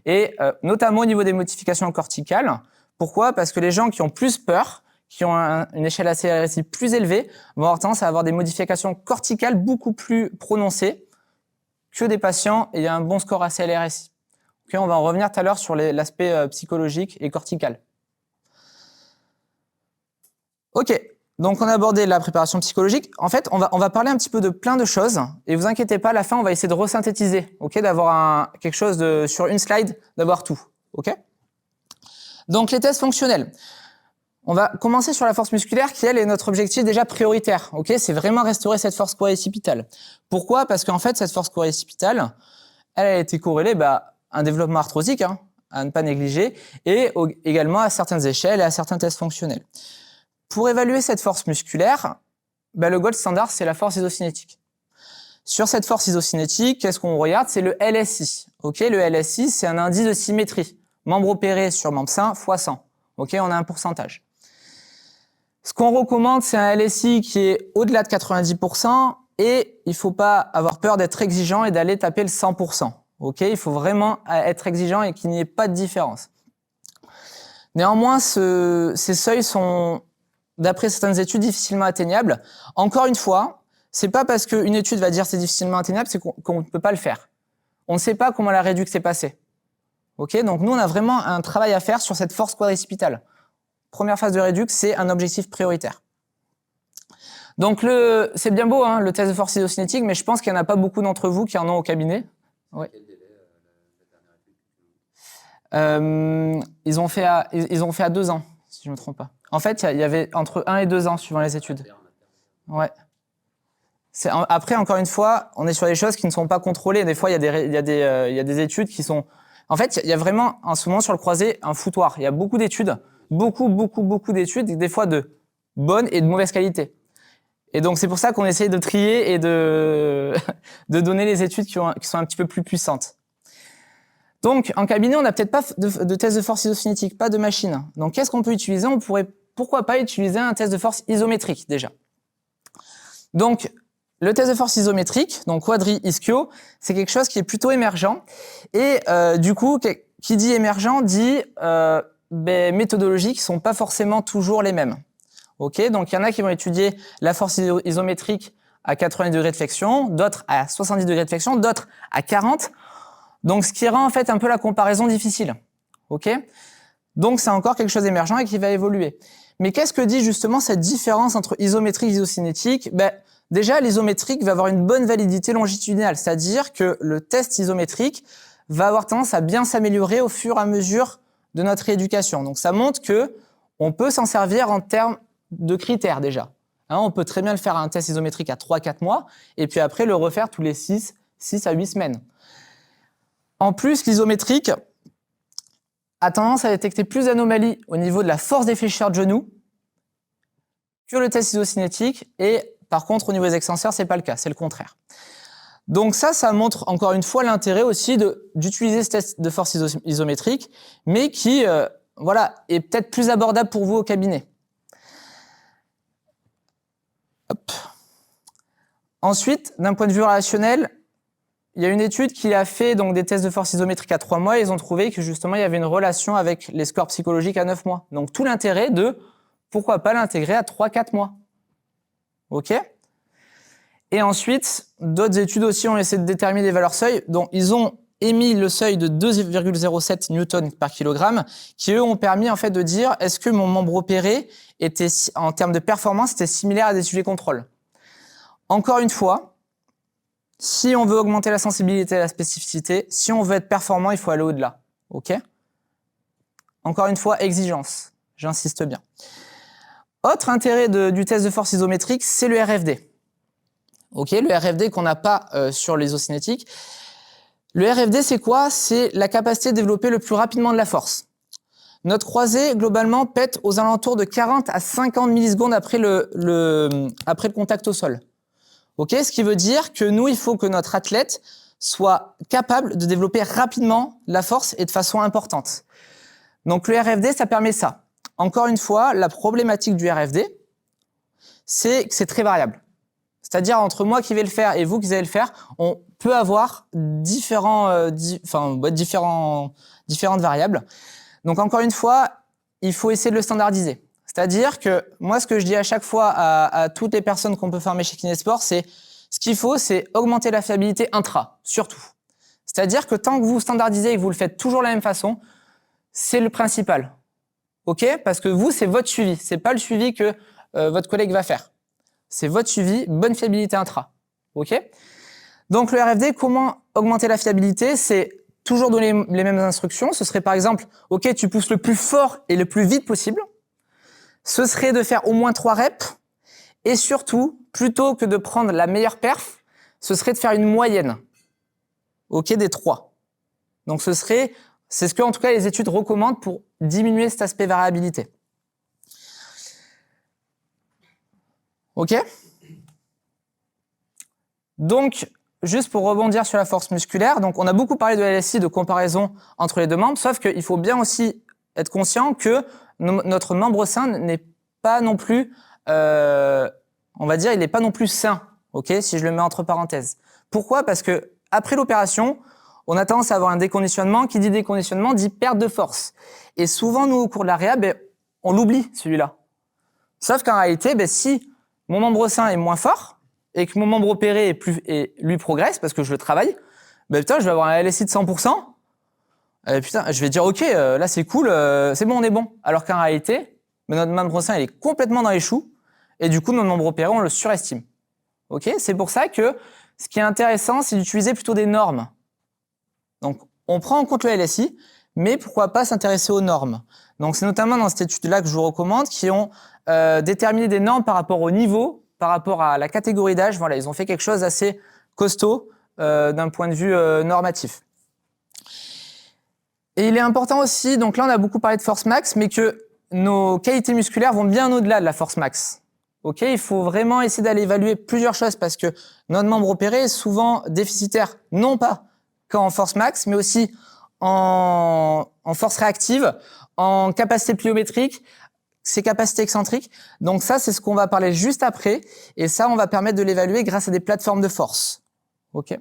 et notamment au niveau des modifications corticales. Pourquoi? Parce que les gens qui ont plus peur, qui ont une échelle ACLRSI plus élevée, vont avoir tendance à avoir des modifications corticales beaucoup plus prononcées que des patients ayant un bon score ACLRSI. Okay, on va en revenir tout à l'heure sur l'aspect psychologique et cortical. Ok. Donc, on a abordé la préparation psychologique. En fait, on va parler un petit peu de plein de choses. Et vous inquiétez pas, à la fin, on va essayer de resynthétiser, ok, d'avoir quelque chose sur une slide, d'avoir tout, ok. Donc, les tests fonctionnels. On va commencer sur la force musculaire, qui elle est notre objectif déjà prioritaire, ok. C'est vraiment restaurer cette force quadricipitale. Pourquoi? Parce qu'en fait, cette force quadricipitale, elle a été corrélée, à un développement arthrosique, à ne pas négliger, et également à certaines échelles et à certains tests fonctionnels. Pour évaluer cette force musculaire, le gold standard, c'est la force isocinétique. Sur cette force isocinétique, qu'est-ce qu'on regarde? C'est le LSI. Ok, le LSI, c'est un indice de symétrie. Membre opéré sur membre sain fois 100. Ok, on a un pourcentage. Ce qu'on recommande, c'est un LSI qui est au-delà de 90% et il ne faut pas avoir peur d'être exigeant et d'aller taper le 100%. Ok, il faut vraiment être exigeant et qu'il n'y ait pas de différence. Néanmoins, ces seuils sont, d'après certaines études, difficilement atteignables. Encore une fois, c'est pas parce qu'une étude va dire c'est difficilement atteignable, c'est qu'on ne peut pas le faire. On ne sait pas comment la réduc s'est passée. Ok, donc nous, on a vraiment un travail à faire sur cette force quadricipitale. Première phase de réduc, c'est un objectif prioritaire. Donc c'est bien beau, le test de force isocinétique, mais je pense qu'il n'y en a pas beaucoup d'entre vous qui en ont au cabinet. Ouais. Quel délai la dernière étude? Ils ont fait à 2 ans, si je ne me trompe pas. En fait, il y avait entre 1 et 2 ans suivant les études. Ouais. Après, encore une fois, on est sur des choses qui ne sont pas contrôlées. Des fois, il y a des études qui sont... En fait, il y a vraiment, en ce moment, sur le croisé, un foutoir. Il y a beaucoup d'études, beaucoup d'études, des fois de bonne et de mauvaise qualité. Et donc, c'est pour ça qu'on essaye de trier et de donner les études qui sont un petit peu plus puissantes. Donc, en cabinet, on n'a peut-être pas de test de force isocinétique, pas de machine. Donc, qu'est-ce qu'on peut utiliser? On pourrait, pourquoi pas, utiliser un test de force isométrique, déjà. Donc, le test de force isométrique, donc quadri-ischio, c'est quelque chose qui est plutôt émergent. Et du coup, qui dit émergent dit méthodologies qui sont pas forcément toujours les mêmes. Ok, donc il y en a qui vont étudier la force isométrique à 80 degrés de flexion, d'autres à 70 degrés de flexion, d'autres à 40. Donc, ce qui rend en fait un peu la comparaison difficile. Ok, donc c'est encore quelque chose d'émergent et qui va évoluer. Mais qu'est-ce que dit justement cette différence entre isométrique et isocinétique? Déjà, l'isométrique va avoir une bonne validité longitudinale, c'est-à-dire que le test isométrique va avoir tendance à bien s'améliorer au fur et à mesure de notre rééducation. Donc, ça montre que on peut s'en servir en termes de critères déjà. On peut très bien le faire un test isométrique à 3-4 mois et puis après le refaire tous les 6 à 8 semaines. En plus, l'isométrique a tendance à détecter plus d'anomalies au niveau de la force des fléchisseurs de genoux que le test isocinétique et par contre, au niveau des extenseurs, c'est pas le cas, c'est le contraire. Donc ça montre encore une fois l'intérêt aussi d'utiliser ce test de force isométrique, mais qui, est peut-être plus abordable pour vous au cabinet. Hop. Ensuite, d'un point de vue relationnel, il y a une étude qui a fait donc des tests de force isométrique à 3 mois et ils ont trouvé que justement il y avait une relation avec les scores psychologiques à 9 mois. Donc tout l'intérêt de pourquoi pas l'intégrer à 3-4 mois? OK? Et ensuite, d'autres études aussi ont essayé de déterminer des valeurs seuil. Donc, ils ont émis le seuil de 2,07 newtons par kilogramme, qui eux ont permis en fait de dire est-ce que mon membre opéré était, en termes de performance, était similaire à des sujets contrôle. Encore une fois, si on veut augmenter la sensibilité et la spécificité, si on veut être performant, il faut aller au-delà. OK? Encore une fois, exigence. J'insiste bien. Autre intérêt du test de force isométrique, c'est le RFD. OK, le RFD qu'on n'a pas sur l'isocinétique. Le RFD, c'est quoi? C'est la capacité de développer le plus rapidement de la force. Notre croisé, globalement, pète aux alentours de 40 à 50 millisecondes après le contact au sol. OK, ce qui veut dire que nous, il faut que notre athlète soit capable de développer rapidement la force et de façon importante. Donc le RFD, ça permet ça. Encore une fois, la problématique du RFD, c'est que c'est très variable. C'est-à-dire, entre moi qui vais le faire et vous qui allez le faire, on peut avoir différentes variables. Donc, encore une fois, il faut essayer de le standardiser. C'est-à-dire que moi, ce que je dis à chaque fois à toutes les personnes qu'on peut former chez Kinesport, c'est ce qu'il faut, c'est augmenter la fiabilité intra, surtout. C'est-à-dire que tant que vous standardisez et que vous le faites toujours de la même façon, c'est le principal. OK? Parce que vous, c'est votre suivi. C'est pas le suivi que votre collègue va faire. C'est votre suivi, bonne fiabilité intra. OK? Donc, le RFD, comment augmenter la fiabilité? C'est toujours donner les mêmes instructions. Ce serait par exemple, OK, tu pousses le plus fort et le plus vite possible. Ce serait de faire au moins 3 reps. Et surtout, plutôt que de prendre la meilleure perf, ce serait de faire une moyenne. OK, des 3. Donc, c'est ce que, en tout cas, les études recommandent pour diminuer cet aspect variabilité. OK? Donc, juste pour rebondir sur la force musculaire, donc on a beaucoup parlé de LSI, de comparaison entre les deux membres, sauf qu'il faut bien aussi être conscient que notre membre sain n'est pas non plus, on va dire, il n'est pas non plus sain, ok, si je le mets entre parenthèses. Pourquoi? Parce que après l'opération, on a tendance à avoir un déconditionnement. Qui dit déconditionnement dit perte de force. Et souvent, nous, au cours de la réhab, on l'oublie, celui-là. Sauf qu'en réalité, si mon membre sain est moins fort et que mon membre opéré lui progresse parce que je le travaille, putain, je vais avoir un LSI de 100%. Putain, je vais dire, OK, là, c'est cool, c'est bon, on est bon. Alors qu'en réalité, notre membre sain, il est complètement dans les choux. Et du coup, notre membre opéré, on le surestime. OK? C'est pour ça que ce qui est intéressant, c'est d'utiliser plutôt des normes. Donc, on prend en compte le LSI, mais pourquoi pas s'intéresser aux normes? Donc, c'est notamment dans cette étude-là que je vous recommande, qui ont déterminé des normes par rapport au niveau, par rapport à la catégorie d'âge. Voilà, ils ont fait quelque chose d'assez costaud d'un point de vue normatif. Et il est important aussi, donc là, on a beaucoup parlé de force max, mais que nos qualités musculaires vont bien au-delà de la force max. OK, il faut vraiment essayer d'aller évaluer plusieurs choses parce que notre membre opéré est souvent déficitaire, non pas qu'en force max, mais aussi en force réactive, en capacité pliométrique, ses capacités excentriques. Donc ça, c'est ce qu'on va parler juste après. Et ça, on va permettre de l'évaluer grâce à des plateformes de force. OK?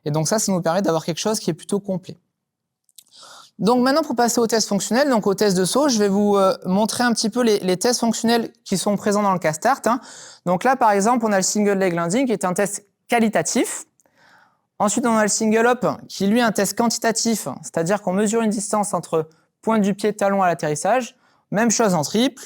Et donc ça nous permet d'avoir quelque chose qui est plutôt complet. Donc maintenant, pour passer aux tests fonctionnels, donc aux tests de saut, je vais vous montrer un petit peu les tests fonctionnels qui sont présents dans le CASTART. Donc là, par exemple, on a le single leg landing qui est un test qualitatif. Ensuite, on a le single hop qui, lui, est un test quantitatif, c'est-à-dire qu'on mesure une distance entre pointe du pied, talon à l'atterrissage. Même chose en triple.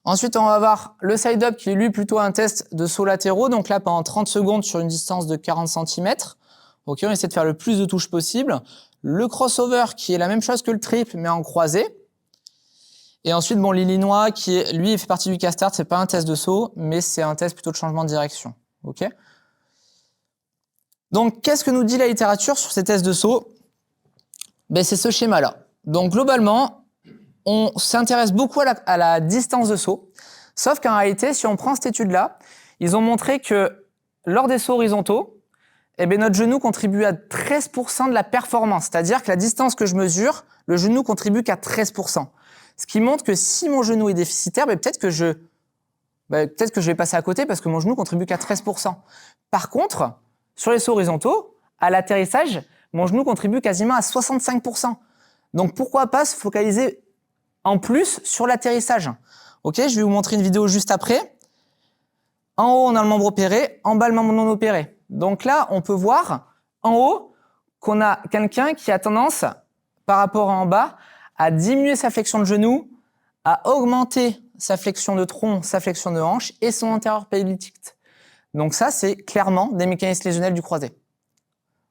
Ensuite, on va avoir le side up qui est, lui, plutôt un test de sauts latéraux. Donc là, pendant 30 secondes sur une distance de 40 cm. OK, on essaie de faire le plus de touches possible. Le crossover qui est la même chose que le triple, mais en croisé. Et ensuite, l'Illinois qui, lui, fait partie du CASTART. C'est pas un test de saut, mais c'est un test plutôt de changement de direction. OK? Donc, qu'est-ce que nous dit la littérature sur ces tests de saut? C'est ce schéma-là. Donc, globalement, on s'intéresse beaucoup à la distance de saut. Sauf qu'en réalité, si on prend cette étude-là, ils ont montré que lors des sauts horizontaux, notre genou contribue à 13% de la performance. C'est-à-dire que la distance que je mesure, le genou contribue qu'à 13%. Ce qui montre que si mon genou est déficitaire, peut-être que je vais passer à côté parce que mon genou contribue qu'à 13%. Par contre, sur les sauts horizontaux, à l'atterrissage, mon genou contribue quasiment à 65%. Donc, pourquoi pas se focaliser en plus sur l'atterrissage. Ok, je vais vous montrer une vidéo juste après. En haut, on a le membre opéré, en bas, le membre non opéré. Donc là, on peut voir en haut qu'on a quelqu'un qui a tendance, par rapport à en bas, à diminuer sa flexion de genou, à augmenter sa flexion de tronc, sa flexion de hanche et son antérieur pelvic. Donc ça, c'est clairement des mécanismes lésionnels du croisé.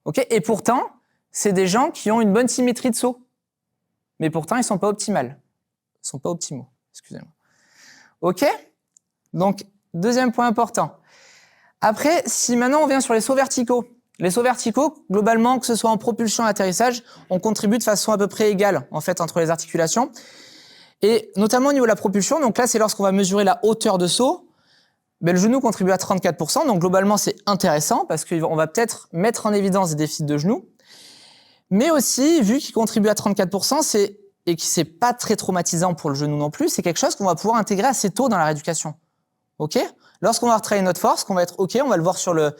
Ok, et pourtant, c'est des gens qui ont une bonne symétrie de saut. Mais pourtant, ils sont pas optimales. Ils sont pas optimaux, excusez-moi. Ok? Donc, deuxième point important. Après, si maintenant on vient sur les sauts verticaux. Les sauts verticaux, globalement, que ce soit en propulsion et atterrissage, on contribue de façon à peu près égale, en fait, entre les articulations. Et notamment au niveau de la propulsion, donc là, c'est lorsqu'on va mesurer la hauteur de saut, ben, le genou contribue à 34%, donc globalement, c'est intéressant parce qu'on va peut-être mettre en évidence des déficits de genoux. Mais aussi, vu qu'il contribue à 34%, et que c'est pas très traumatisant pour le genou non plus, c'est quelque chose qu'on va pouvoir intégrer assez tôt dans la rééducation. Ok? Lorsqu'on va retravailler notre force, qu'on va être ok, on va le voir sur le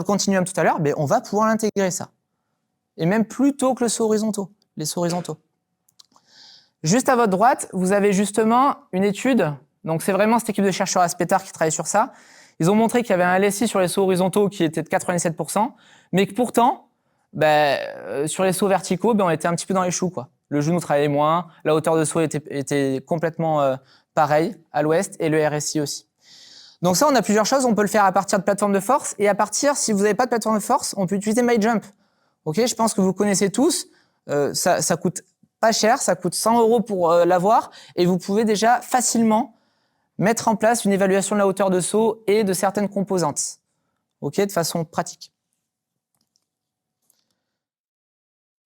continuum tout à l'heure, ben on va pouvoir l'intégrer ça. Et même plus tôt que les sauts horizontaux. Juste à votre droite, vous avez justement une étude. Donc c'est vraiment cette équipe de chercheurs à Spétard qui travaille sur ça. Ils ont montré qu'il y avait un LSI sur les sauts horizontaux qui était de 97%, mais que pourtant, sur les sauts verticaux, on était un petit peu dans les choux, quoi. Le genou travaillait moins, la hauteur de saut était complètement pareille à l'ouest et le RSI aussi. Donc ça, on a plusieurs choses. On peut le faire à partir de plateformes de force et à partir, si vous n'avez pas de plateforme de force, on peut utiliser MyJump. Ok, je pense que vous connaissez tous. Ça coûte pas cher, ça coûte 100 € pour l'avoir et vous pouvez déjà facilement mettre en place une évaluation de la hauteur de saut et de certaines composantes. Ok, de façon pratique.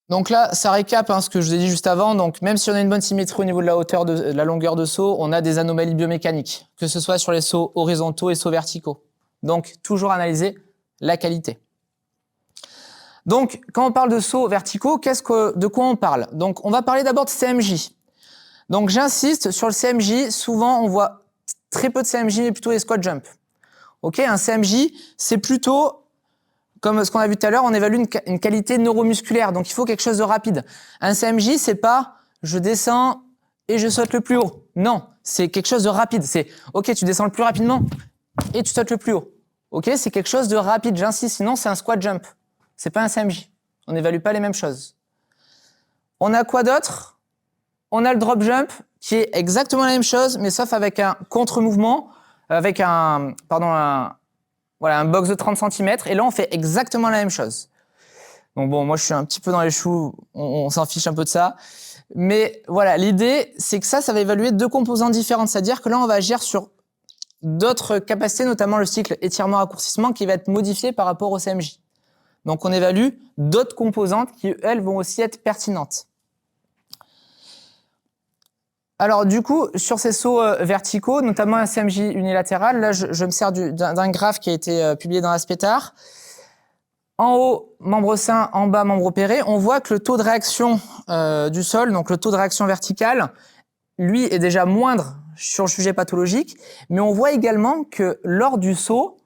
Donc là, ça récap ce que je vous ai dit juste avant. Donc même si on a une bonne symétrie au niveau de la hauteur de la longueur de saut, on a des anomalies biomécaniques, que ce soit sur les sauts horizontaux et sauts verticaux. Donc toujours analyser la qualité. Donc quand on parle de sauts verticaux, de quoi on parle? Donc on va parler d'abord de CMJ. Donc j'insiste sur le CMJ. Souvent on voit très peu de CMJ, mais plutôt les squat jump. Ok, un CMJ, c'est plutôt comme ce qu'on a vu tout à l'heure, on évalue une qualité neuromusculaire, donc il faut quelque chose de rapide. Un CMJ, c'est pas je descends et je saute le plus haut. Non, c'est quelque chose de rapide. C'est ok, tu descends le plus rapidement et tu sautes le plus haut. Ok, c'est quelque chose de rapide. J'insiste, sinon c'est un squat jump. C'est pas un CMJ. On n'évalue pas les mêmes choses. On a quoi d'autre? On a le drop jump qui est exactement la même chose, mais sauf avec un contre-mouvement, avec un box de 30 cm, et là, on fait exactement la même chose. Donc bon, moi, je suis un petit peu dans les choux, on s'en fiche un peu de ça. Mais voilà, l'idée, c'est que ça va évaluer deux composantes différentes. C'est-à-dire que là, on va agir sur d'autres capacités, notamment le cycle étirement-raccourcissement, qui va être modifié par rapport au CMJ. Donc, on évalue d'autres composantes qui, elles, vont aussi être pertinentes. Alors du coup, sur ces sauts verticaux, notamment un CMJ unilatéral, là je me sers d'un graphe qui a été publié dans Aspétard. En haut, membre sain, en bas, membre opéré. On voit que le taux de réaction du sol, donc le taux de réaction verticale, lui est déjà moindre sur le sujet pathologique, mais on voit également que lors du saut,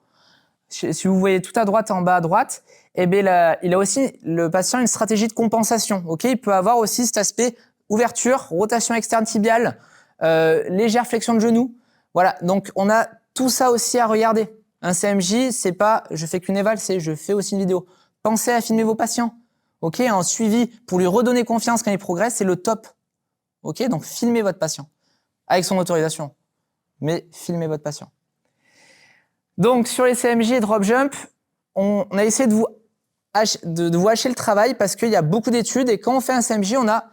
si vous voyez tout à droite, en bas à droite, il a aussi, le patient, une stratégie de compensation. Ok, il peut avoir aussi cet aspect ouverture, rotation externe tibiale, légère flexion de genou. Voilà, donc on a tout ça aussi à regarder. Un CMJ, c'est pas je fais qu'une éval, c'est je fais aussi une vidéo. Pensez à filmer vos patients. Ok, en suivi pour lui redonner confiance quand il progresse, c'est le top. Ok, donc filmez votre patient avec son autorisation, mais filmez votre patient. Donc sur les CMJ et drop jump, on a essayé de vous hacher le travail parce qu'il y a beaucoup d'études et quand on fait un CMJ, on a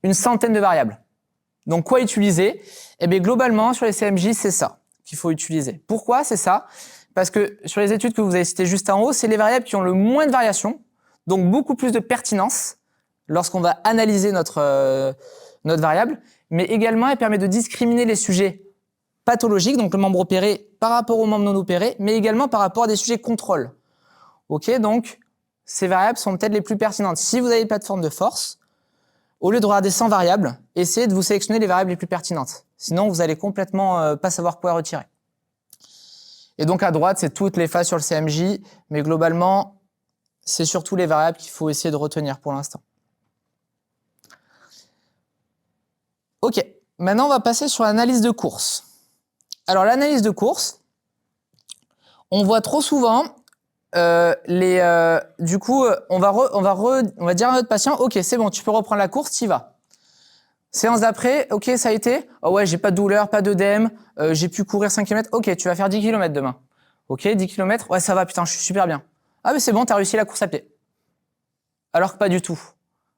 une centaine de variables. Donc, quoi utiliser? Eh bien, globalement, sur les CMJ, c'est ça qu'il faut utiliser. Pourquoi c'est ça? Parce que sur les études que vous avez citées juste en haut, c'est les variables qui ont le moins de variations, donc beaucoup plus de pertinence lorsqu'on va analyser notre variable, mais également, elle permet de discriminer les sujets pathologiques, donc le membre opéré par rapport au membre non opéré, mais également par rapport à des sujets contrôle. Ok, donc, ces variables sont peut-être les plus pertinentes. Si vous avez une plateforme de force, au lieu de regarder 100 variables, essayez de vous sélectionner les variables les plus pertinentes. Sinon, vous allez complètement pas savoir quoi retirer. Et donc, à droite, c'est toutes les phases sur le CMJ, mais globalement, c'est surtout les variables qu'il faut essayer de retenir pour l'instant. Ok, maintenant, on va passer sur l'analyse de course. Alors, l'analyse de course, on voit trop souvent du coup, on va dire à notre patient, ok, c'est bon, tu peux reprendre la course, t'y vas. Séance d'après, ok, ça a été. Oh ouais, j'ai pas de douleur, pas d'œdème, j'ai pu courir 5 km. Ok, tu vas faire 10 km demain. Ok, 10 km, ouais, ça va, putain, je suis super bien. Ah, mais c'est bon, t'as réussi la course à pied. Alors que pas du tout.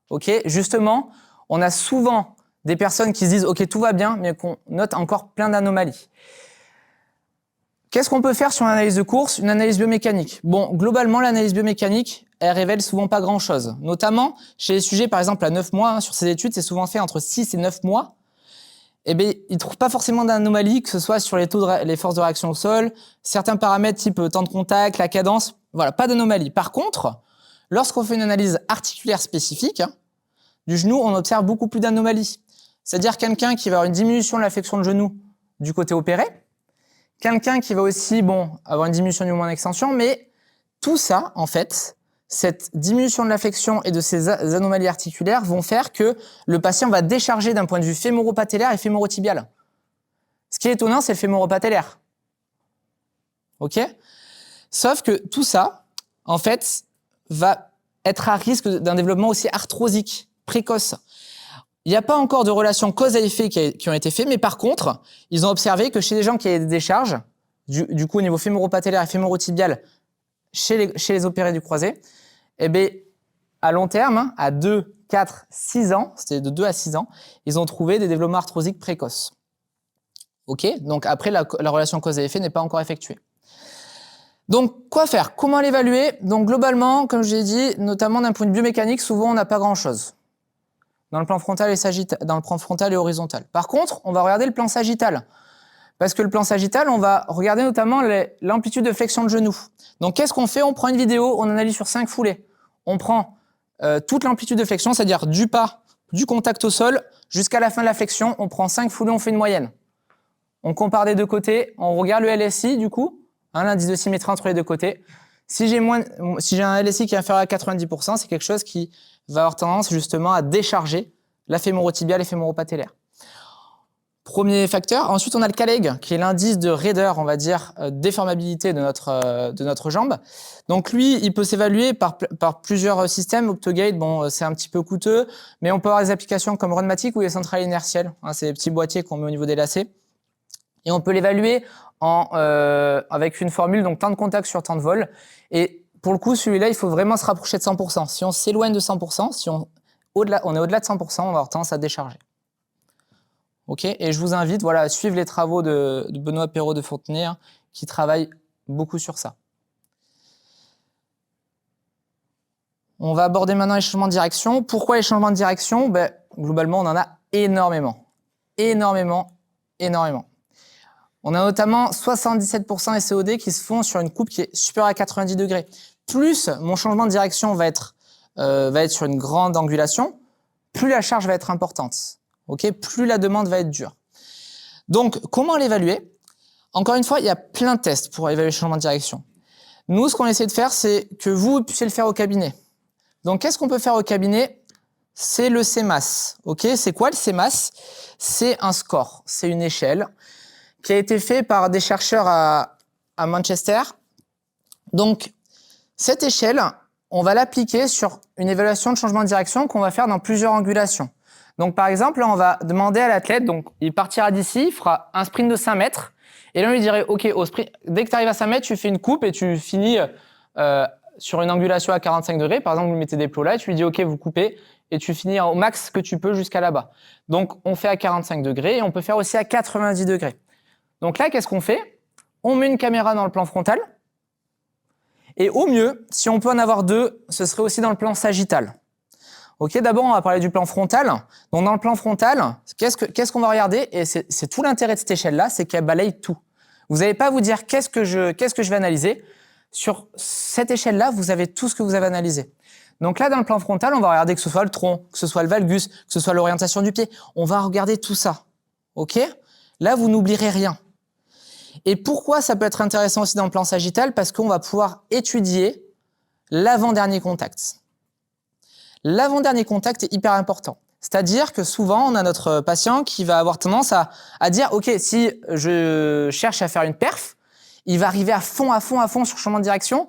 Ok, justement, on a souvent des personnes qui se disent, ok, tout va bien, mais qu'on note encore plein d'anomalies. Qu'est-ce qu'on peut faire sur l'analyse de course? Une analyse biomécanique. Bon, globalement, l'analyse biomécanique, elle révèle souvent pas grand-chose. Notamment, chez les sujets, par exemple, à 9 mois, sur ces études, c'est souvent fait entre 6 et 9 mois. Eh bien, ils trouvent pas forcément d'anomalies, que ce soit sur les les forces de réaction au sol, certains paramètres type temps de contact, la cadence. Voilà, pas d'anomalie. Par contre, lorsqu'on fait une analyse articulaire spécifique, du genou, on observe beaucoup plus d'anomalies. C'est-à-dire quelqu'un qui va avoir une diminution de la flexion de genou du côté opéré, quelqu'un qui va aussi, avoir une diminution du mouvement d'extension, mais tout ça, en fait, cette diminution de la flexion et de ces anomalies articulaires vont faire que le patient va décharger d'un point de vue fémoro-patellaire et fémoro-tibial. Ce qui est étonnant, c'est le fémoro-patellaire. Ok ? Sauf que tout ça, en fait, va être à risque d'un développement aussi arthrosique, précoce. Il n'y a pas encore de relation cause à effet qui ont été faits, mais par contre, ils ont observé que chez les gens qui avaient des décharges, du coup au niveau fémoro-patellaire et fémoro-tibial, chez les opérés du croisé, eh bien, à long terme, à 2, 4, 6 ans, c'était de 2 à 6 ans, ils ont trouvé des développements arthrosiques précoces. Ok ? Donc après, la relation cause à effet n'est pas encore effectuée. Donc, quoi faire? Comment l'évaluer? Donc globalement, comme je l'ai dit, notamment d'un point de vue biomécanique, souvent on n'a pas grand-chose. Dans le plan frontal et horizontal. Par contre, on va regarder le plan sagittal. Parce que le plan sagittal, on va regarder notamment l'amplitude de flexion de genou. Donc, qu'est-ce qu'on fait? On prend une vidéo, on analyse sur 5 foulées. On prend toute l'amplitude de flexion, c'est-à-dire du pas, du contact au sol, jusqu'à la fin de la flexion. On prend 5 foulées, on fait une moyenne. On compare des deux côtés, on regarde le LSI, du coup, l'indice de symétrie entre les deux côtés. Si j'ai un LSI qui est inférieur à 90%, c'est quelque chose qui va avoir tendance justement à décharger la fémorotibiale et fémoropatellaire. Premier facteur. Ensuite, on a le CALEG, qui est l'indice de raideur, on va dire, déformabilité de notre jambe. Donc lui, il peut s'évaluer par plusieurs systèmes. Optogate, c'est un petit peu coûteux, mais on peut avoir des applications comme Runmatic ou les centrales inertielles. C'est des petits boîtiers qu'on met au niveau des lacets. Et on peut l'évaluer avec une formule, donc temps de contact sur temps de vol. Et pour le coup, celui-là, il faut vraiment se rapprocher de 100%. Si on s'éloigne de 100%, si on est au-delà de 100%, on va avoir tendance à décharger. Ok, et je vous invite à suivre les travaux de Benoît Perrault de Fontenay, qui travaille beaucoup sur ça. On va aborder maintenant les changements de direction. Pourquoi les changements de direction? Globalement, on en a énormément. Énormément. On a notamment 77% SCOD qui se font sur une coupe qui est supérieure à 90 degrés. Plus mon changement de direction va être sur une grande angulation, plus la charge va être importante. Okay, plus la demande va être dure. Donc, comment l'évaluer? Encore une fois, il y a plein de tests pour évaluer le changement de direction. Nous, ce qu'on essaie de faire, c'est que vous puissiez le faire au cabinet. Donc, qu'est-ce qu'on peut faire au cabinet? C'est le CMAS. Okay, c'est quoi le CMAS? C'est un score, c'est une échelle qui a été fait par des chercheurs à Manchester. Donc, cette échelle, on va l'appliquer sur une évaluation de changement de direction qu'on va faire dans plusieurs angulations. Donc, par exemple, là, on va demander à l'athlète, donc il partira d'ici, il fera un sprint de 5 mètres, et là, on lui dirait, OK, au sprint, dès que tu arrives à 5 mètres, tu fais une coupe et tu finis sur une angulation à 45 degrés. Par exemple, vous mettez des plots là, et tu lui dis, OK, vous coupez, et tu finis au max que tu peux jusqu'à là-bas. Donc, on fait à 45 degrés, et on peut faire aussi à 90 degrés. Donc là, qu'est-ce qu'on fait? On met une caméra dans le plan frontal, et au mieux, si on peut en avoir deux, ce serait aussi dans le plan sagittal. Ok, d'abord, on va parler du plan frontal. Donc, dans le plan frontal, qu'est-ce qu'on va regarder? Et c'est tout l'intérêt de cette échelle-là, c'est qu'elle balaye tout. Vous n'allez pas vous dire qu'est-ce que je vais analyser. Sur cette échelle-là, vous avez tout ce que vous avez analysé. Donc là, dans le plan frontal, on va regarder que ce soit le tronc, que ce soit le valgus, que ce soit l'orientation du pied. On va regarder tout ça. Ok? Là, vous n'oublierez rien. Et pourquoi ça peut être intéressant aussi dans le plan sagittal? Parce qu'on va pouvoir étudier l'avant-dernier contact. L'avant-dernier contact est hyper important. C'est-à-dire que souvent, on a notre patient qui va avoir tendance à dire « Ok, si je cherche à faire une perf, il va arriver à fond sur le changement de direction,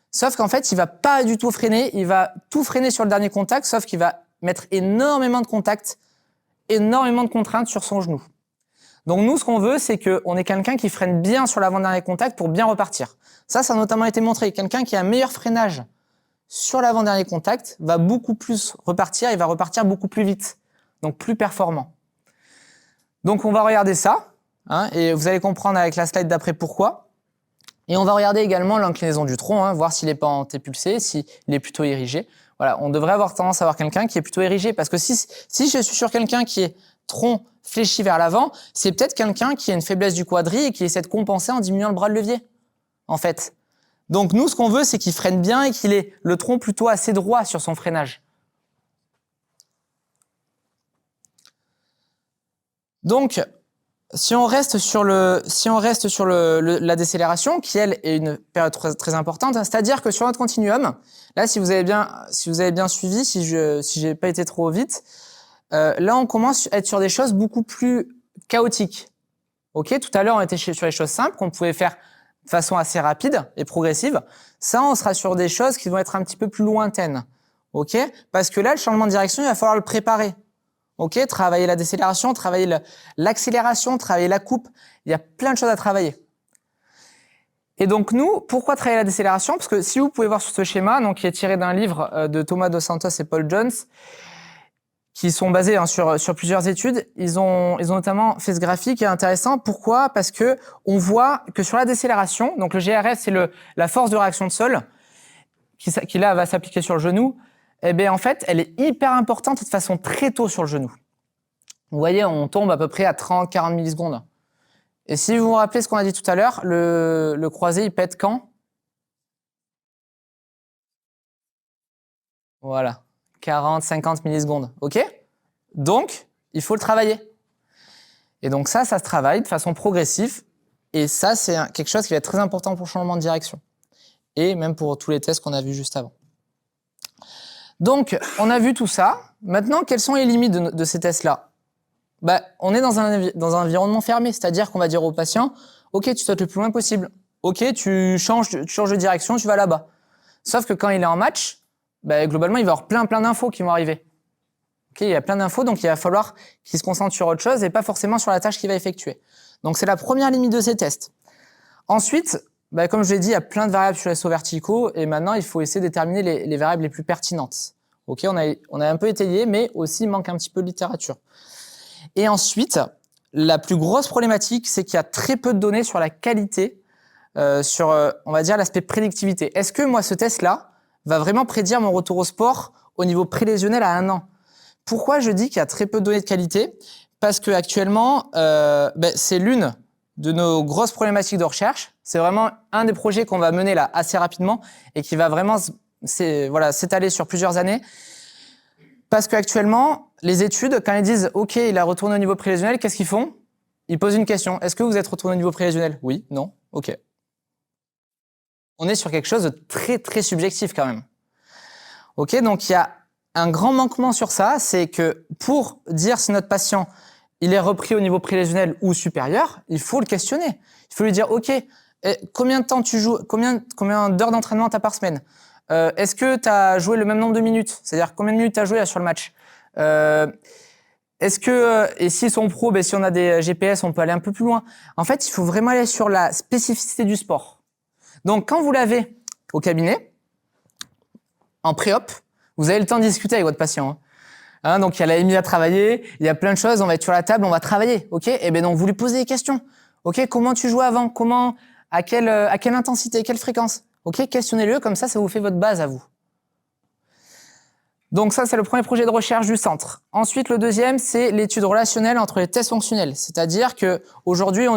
sauf qu'en fait, il va pas du tout freiner, il va tout freiner sur le dernier contact, sauf qu'il va mettre énormément de contacts, énormément de contraintes sur son genou. Donc nous, ce qu'on veut, c'est qu'on ait quelqu'un qui freine bien sur l'avant-dernier contact pour bien repartir. Ça a notamment été montré. Quelqu'un qui a un meilleur freinage sur l'avant-dernier contact va beaucoup plus repartir, il va repartir beaucoup plus vite, donc plus performant. Donc on va regarder ça, hein, et vous allez comprendre avec la slide d'après pourquoi. Et on va regarder également l'inclinaison du tronc, hein, voir s'il n'est pas antépulsé, s'il est plutôt érigé. Voilà, on devrait avoir tendance à avoir quelqu'un qui est plutôt érigé, parce que si je suis sur quelqu'un qui est tronc fléchi vers l'avant, c'est peut-être quelqu'un qui a une faiblesse du quadri et qui essaie de compenser en diminuant le bras de levier, en fait. Donc nous, ce qu'on veut, c'est qu'il freine bien et qu'il ait le tronc plutôt assez droit sur son freinage. Donc, si on reste sur la décélération, qui elle est une période très, très importante, hein, c'est-à-dire que sur notre continuum, là, si vous avez bien suivi, si j'ai pas été trop vite, là, on commence à être sur des choses beaucoup plus chaotiques. Ok, tout à l'heure, on était sur les choses simples qu'on pouvait faire de façon assez rapide et progressive. Ça, on sera sur des choses qui vont être un petit peu plus lointaines. Ok, parce que là, le changement de direction, il va falloir le préparer. Ok, travailler la décélération, travailler l'accélération, travailler la coupe. Il y a plein de choses à travailler. Et donc nous, pourquoi travailler la décélération? Parce que si vous pouvez voir sur ce schéma, donc qui est tiré d'un livre de Thomas Dos Santos et Paul Jones, qui sont basés sur plusieurs études, ils ont notamment fait ce graphique qui est intéressant. Pourquoi? Parce que on voit que sur la décélération, donc le GRS, c'est la force de réaction de sol, qui là va s'appliquer sur le genou. Eh bien, en fait, elle est hyper importante de façon très tôt sur le genou. Vous voyez, on tombe à peu près à 30-40 millisecondes. Et si vous vous rappelez ce qu'on a dit tout à l'heure, le croisé, il pète quand? Voilà, 40-50 millisecondes, ok? Donc, il faut le travailler. Et donc ça se travaille de façon progressive. Et ça, c'est quelque chose qui va être très important pour le changement de direction. Et même pour tous les tests qu'on a vus juste avant. Donc, on a vu tout ça. Maintenant, quelles sont les limites de ces tests-là? On est dans un environnement fermé, c'est-à-dire qu'on va dire au patient, ok, tu sautes le plus loin possible. Ok, tu changes de direction, tu vas là-bas. Sauf que quand il est en match, globalement, il va y avoir plein d'infos qui vont arriver. Ok, il y a plein d'infos, donc il va falloir qu'il se concentre sur autre chose et pas forcément sur la tâche qu'il va effectuer. Donc, c'est la première limite de ces tests. Ensuite, comme je l'ai dit, il y a plein de variables sur les sauts verticaux et maintenant, il faut essayer de déterminer les variables les plus pertinentes. Ok, on a un peu étayé, mais aussi il manque un petit peu de littérature. Et ensuite, la plus grosse problématique, c'est qu'il y a très peu de données sur la qualité, sur, on va dire, l'aspect prédictivité. Est-ce que moi, ce test-là va vraiment prédire mon retour au sport au niveau prélésionnel à 1 an? Pourquoi je dis qu'il y a très peu de données de qualité? Parce que actuellement, c'est l'une de nos grosses problématiques de recherche. C'est vraiment un des projets qu'on va mener là assez rapidement et qui va vraiment s'étaler sur plusieurs années. Parce qu'actuellement, les études, quand ils disent « Ok, il a retourné au niveau prélésionnel », qu'est-ce qu'ils font? Ils posent une question. Est-ce que vous êtes retourné au niveau prélésionnel? Oui, non, ok. On est sur quelque chose de très, très subjectif quand même. Ok, donc il y a un grand manquement sur ça, c'est que pour dire si notre patient il est repris au niveau prélésionnel ou supérieur, il faut le questionner. Il faut lui dire « Ok, combien de temps tu joues? Combien d'heures d'entraînement tu as par semaine? Est-ce que tu as joué le même nombre de minutes? C'est-à-dire combien de minutes tu as joué là, sur le match? Est-ce que, et s'ils sont pros, si on a des GPS, on peut aller un peu plus loin. En fait, il faut vraiment aller sur la spécificité du sport. Donc, quand vous l'avez au cabinet, en pré-op, vous avez le temps de discuter avec votre patient. Hein, donc, il y a la MI à travailler, il y a plein de choses, on va être sur la table, on va travailler. Ok? Et bien donc, vous lui posez des questions. Ok? Comment tu jouais avant? À quelle intensité? Quelle fréquence? Ok? Questionnez-le, comme ça vous fait votre base à vous. Donc ça, c'est le premier projet de recherche du centre. Ensuite, le deuxième, c'est l'étude relationnelle entre les tests fonctionnels. C'est-à-dire que aujourd'hui,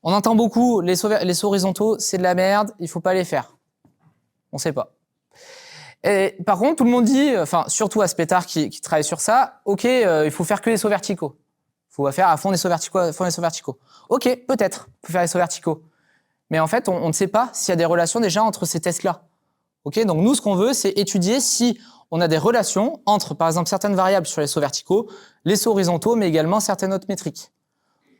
on entend beaucoup les sauts horizontaux, c'est de la merde, il faut pas les faire. On sait pas. Et par contre, tout le monde dit, enfin surtout Aspetar qui travaille sur ça, ok, il faut faire que les sauts verticaux. Il faut faire à fond des sauts verticaux. Ok, peut-être, il faut faire les sauts verticaux. Mais en fait, on ne sait pas s'il y a des relations déjà entre ces tests-là. Ok, donc nous, ce qu'on veut, c'est étudier si on a des relations entre, par exemple, certaines variables sur les sauts verticaux, les sauts horizontaux, mais également certaines autres métriques.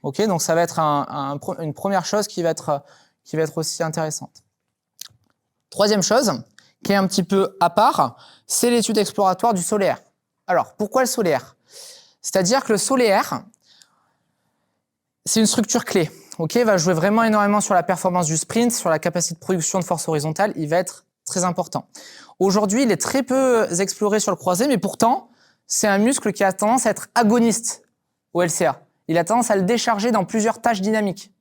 Ok, donc ça va être une première chose qui va être aussi intéressante. Troisième chose, qui est un petit peu à part, c'est l'étude exploratoire du solaire. Alors, pourquoi le solaire? C'est-à-dire que le solaire, c'est une structure clé. Ok, il va jouer vraiment énormément sur la performance du sprint, sur la capacité de production de force horizontale. Il va être très important. Aujourd'hui, il est très peu exploré sur le croisé, mais pourtant, c'est un muscle qui a tendance à être agoniste au LCA. Il a tendance à le décharger dans plusieurs tâches dynamiques.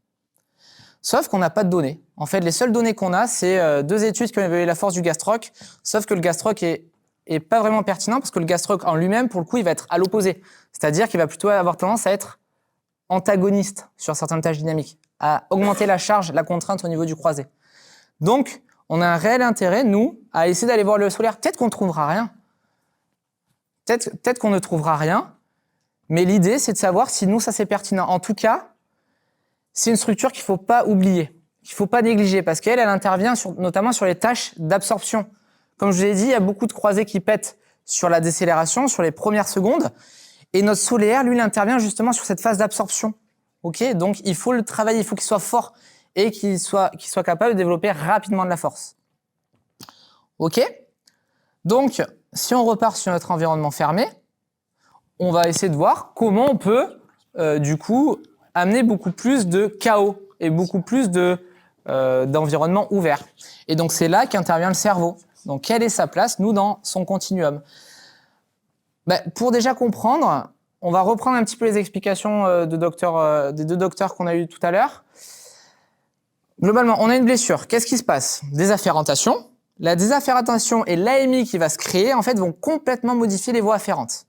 Sauf qu'on n'a pas de données. En fait, les seules données qu'on a, c'est 2 études qui ont évalué la force du gastroc, sauf que le gastroc est pas vraiment pertinent parce que le gastroc en lui-même, pour le coup, il va être à l'opposé. C'est-à-dire qu'il va plutôt avoir tendance à être antagoniste sur certaines tâches dynamiques, à augmenter la charge, la contrainte au niveau du croisé. Donc, on a un réel intérêt, nous, à essayer d'aller voir le solaire. Peut-être qu'on ne trouvera rien. Peut-être qu'on ne trouvera rien, mais l'idée, c'est de savoir si nous, ça c'est pertinent. En tout cas, c'est une structure qu'il ne faut pas oublier, qu'il ne faut pas négliger, parce qu'elle intervient notamment sur les tâches d'absorption. Comme je vous l'ai dit, il y a beaucoup de croisés qui pètent sur la décélération, sur les premières secondes, et notre solaire, lui, il intervient justement sur cette phase d'absorption. Okay, donc, il faut le travailler, il faut qu'il soit fort et qu'il soit capable de développer rapidement de la force. OK? Donc, si on repart sur notre environnement fermé, on va essayer de voir comment on peut, du coup, amener beaucoup plus de chaos et beaucoup plus d'environnement ouvert. Et donc, c'est là qu'intervient le cerveau. Donc, quelle est sa place, nous, dans son continuum? Pour déjà comprendre, on va reprendre un petit peu les explications des 2 docteurs qu'on a eu tout à l'heure. Globalement, on a une blessure. Qu'est-ce qui se passe? Désafférentation. La désafférentation et l'AMI qui va se créer, en fait, vont complètement modifier les voies afférentes.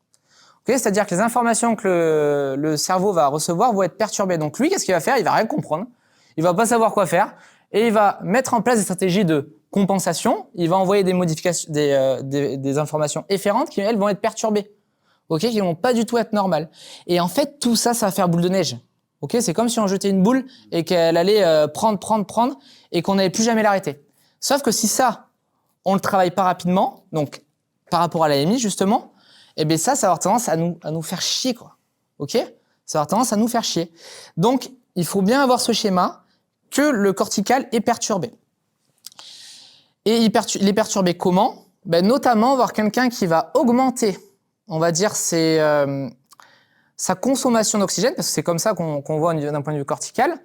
Okay, c'est-à-dire que les informations que le cerveau va recevoir vont être perturbées. Donc lui, qu'est-ce qu'il va faire? Il va rien comprendre. Il va pas savoir quoi faire. Et il va mettre en place des stratégies de compensation. Il va envoyer des modifications, des informations efférentes qui, elles, vont être perturbées. Ok, qui vont pas du tout être normales. Et en fait, tout ça, ça va faire boule de neige. Ok, c'est comme si on jetait une boule et qu'elle allait prendre et qu'on n'allait plus jamais l'arrêter. Sauf que si ça, on le travaille pas rapidement, donc par rapport à l'AMI justement, eh bien ça va avoir tendance à nous faire chier, quoi. Ok, ça va avoir tendance à nous faire chier. Donc, il faut bien avoir ce schéma que le cortical est perturbé. Et il est perturbé comment? Notamment voir quelqu'un qui va augmenter, on va dire, sa consommation d'oxygène, parce que c'est comme ça qu'on voit d'un point de vue cortical,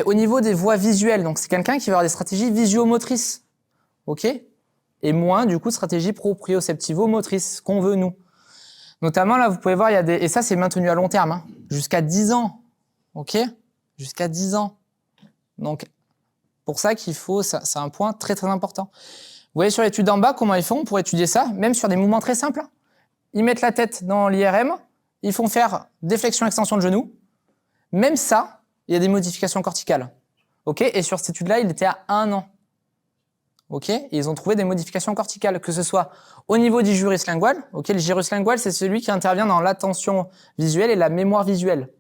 au niveau des voies visuelles. Donc, c'est quelqu'un qui va avoir des stratégies visuomotrices, ok, et moins, du coup, de stratégies proprioceptivo-motrices, qu'on veut, nous. Notamment, là, vous pouvez voir, et ça, c'est maintenu à long terme, hein, jusqu'à 10 ans, ok, jusqu'à 10 ans. Donc, pour ça qu'il faut, c'est un point très, très important. Vous voyez sur l'étude d'en bas, comment ils font pour étudier ça, même sur des mouvements très simples. Ils mettent la tête dans l'IRM, ils font faire des flexions-extensions de genoux. Même ça, il y a des modifications corticales. Ok, et sur cette étude-là, il était à 1 an. Ok, et ils ont trouvé des modifications corticales, que ce soit au niveau du gyrus lingual. Ok, le gyrus lingual, c'est celui qui intervient dans l'attention visuelle et la mémoire visuelle.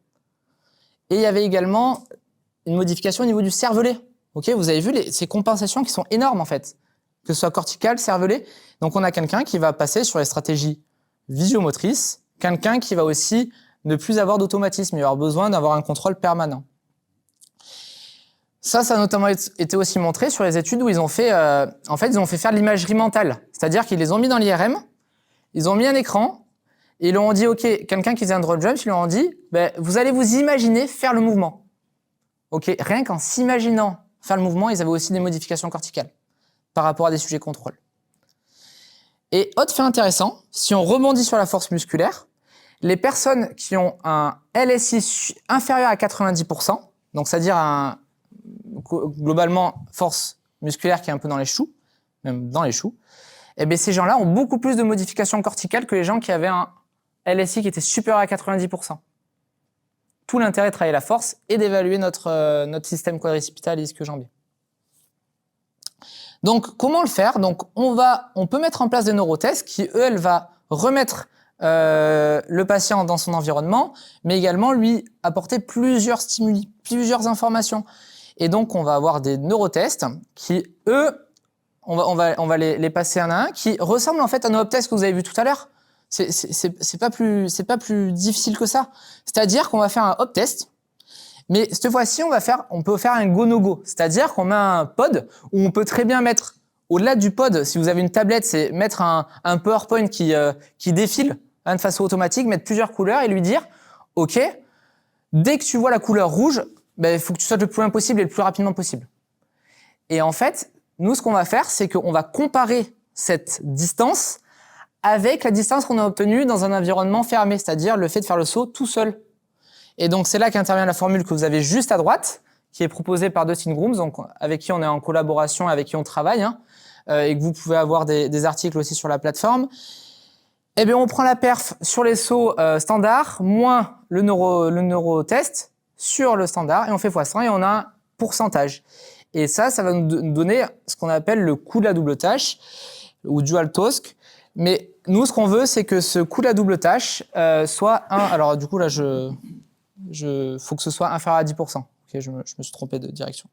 Et il y avait également une modification au niveau du cervelet. Ok, vous avez vu ces compensations qui sont énormes en fait, que ce soit cortical, cervelet. Donc on a quelqu'un qui va passer sur les stratégies visiomotrices, quelqu'un qui va aussi ne plus avoir d'automatisme, il va avoir besoin d'avoir un contrôle permanent. Ça a notamment été aussi montré sur les études où ils ont fait, ils ont fait faire de l'imagerie mentale. C'est-à-dire qu'ils les ont mis dans l'IRM, ils ont mis un écran, et ils leur ont dit, OK, quelqu'un qui faisait un drop jump, ils leur ont dit, vous allez vous imaginer faire le mouvement. OK, rien qu'en s'imaginant faire le mouvement, ils avaient aussi des modifications corticales par rapport à des sujets contrôle. Et autre fait intéressant, si on rebondit sur la force musculaire, les personnes qui ont un LSI inférieur à 90%, donc c'est-à-dire globalement force musculaire qui est un peu dans les choux, même dans les choux, eh bien ces gens-là ont beaucoup plus de modifications corticales que les gens qui avaient un LSI qui était supérieur à 90%. Tout l'intérêt de travailler la force et d'évaluer notre système quadricipital et ischio-jambier. Donc, comment le faire? Donc, on peut mettre en place des neurotests qui, elle va remettre le patient dans son environnement, mais également lui apporter plusieurs stimuli, plusieurs informations. Et donc, on va avoir des neurotests qui, eux, on va les passer un à un, qui ressemblent en fait à nos hop tests que vous avez vus tout à l'heure. C'est pas plus difficile que ça. C'est-à-dire qu'on va faire un hop test, mais cette fois-ci, on peut faire un go-no-go. C'est-à-dire qu'on met un pod où on peut très bien mettre, au-delà du pod, si vous avez une tablette, c'est mettre un PowerPoint qui défile de façon automatique, mettre plusieurs couleurs et lui dire, OK, dès que tu vois la couleur rouge, il faut que tu sautes le plus loin possible et le plus rapidement possible. Et en fait, nous, ce qu'on va faire, c'est qu'on va comparer cette distance avec la distance qu'on a obtenue dans un environnement fermé, c'est-à-dire le fait de faire le saut tout seul. Et donc, c'est là qu'intervient la formule que vous avez juste à droite, qui est proposée par Dustin Grooms, donc avec qui on est en collaboration, avec qui on travaille, et que vous pouvez avoir des articles aussi sur la plateforme. Eh bien, on prend la perf sur les sauts standards, moins le neurotest sur le standard, et on fait x100, et on a un pourcentage. Et ça va nous donner ce qu'on appelle le coût de la double tâche, ou dual task. Mais nous, ce qu'on veut, c'est que ce coût de la double tâche soit 1. Alors, du coup, là, faut que ce soit inférieur à 10%. Okay, je me suis trompé de direction.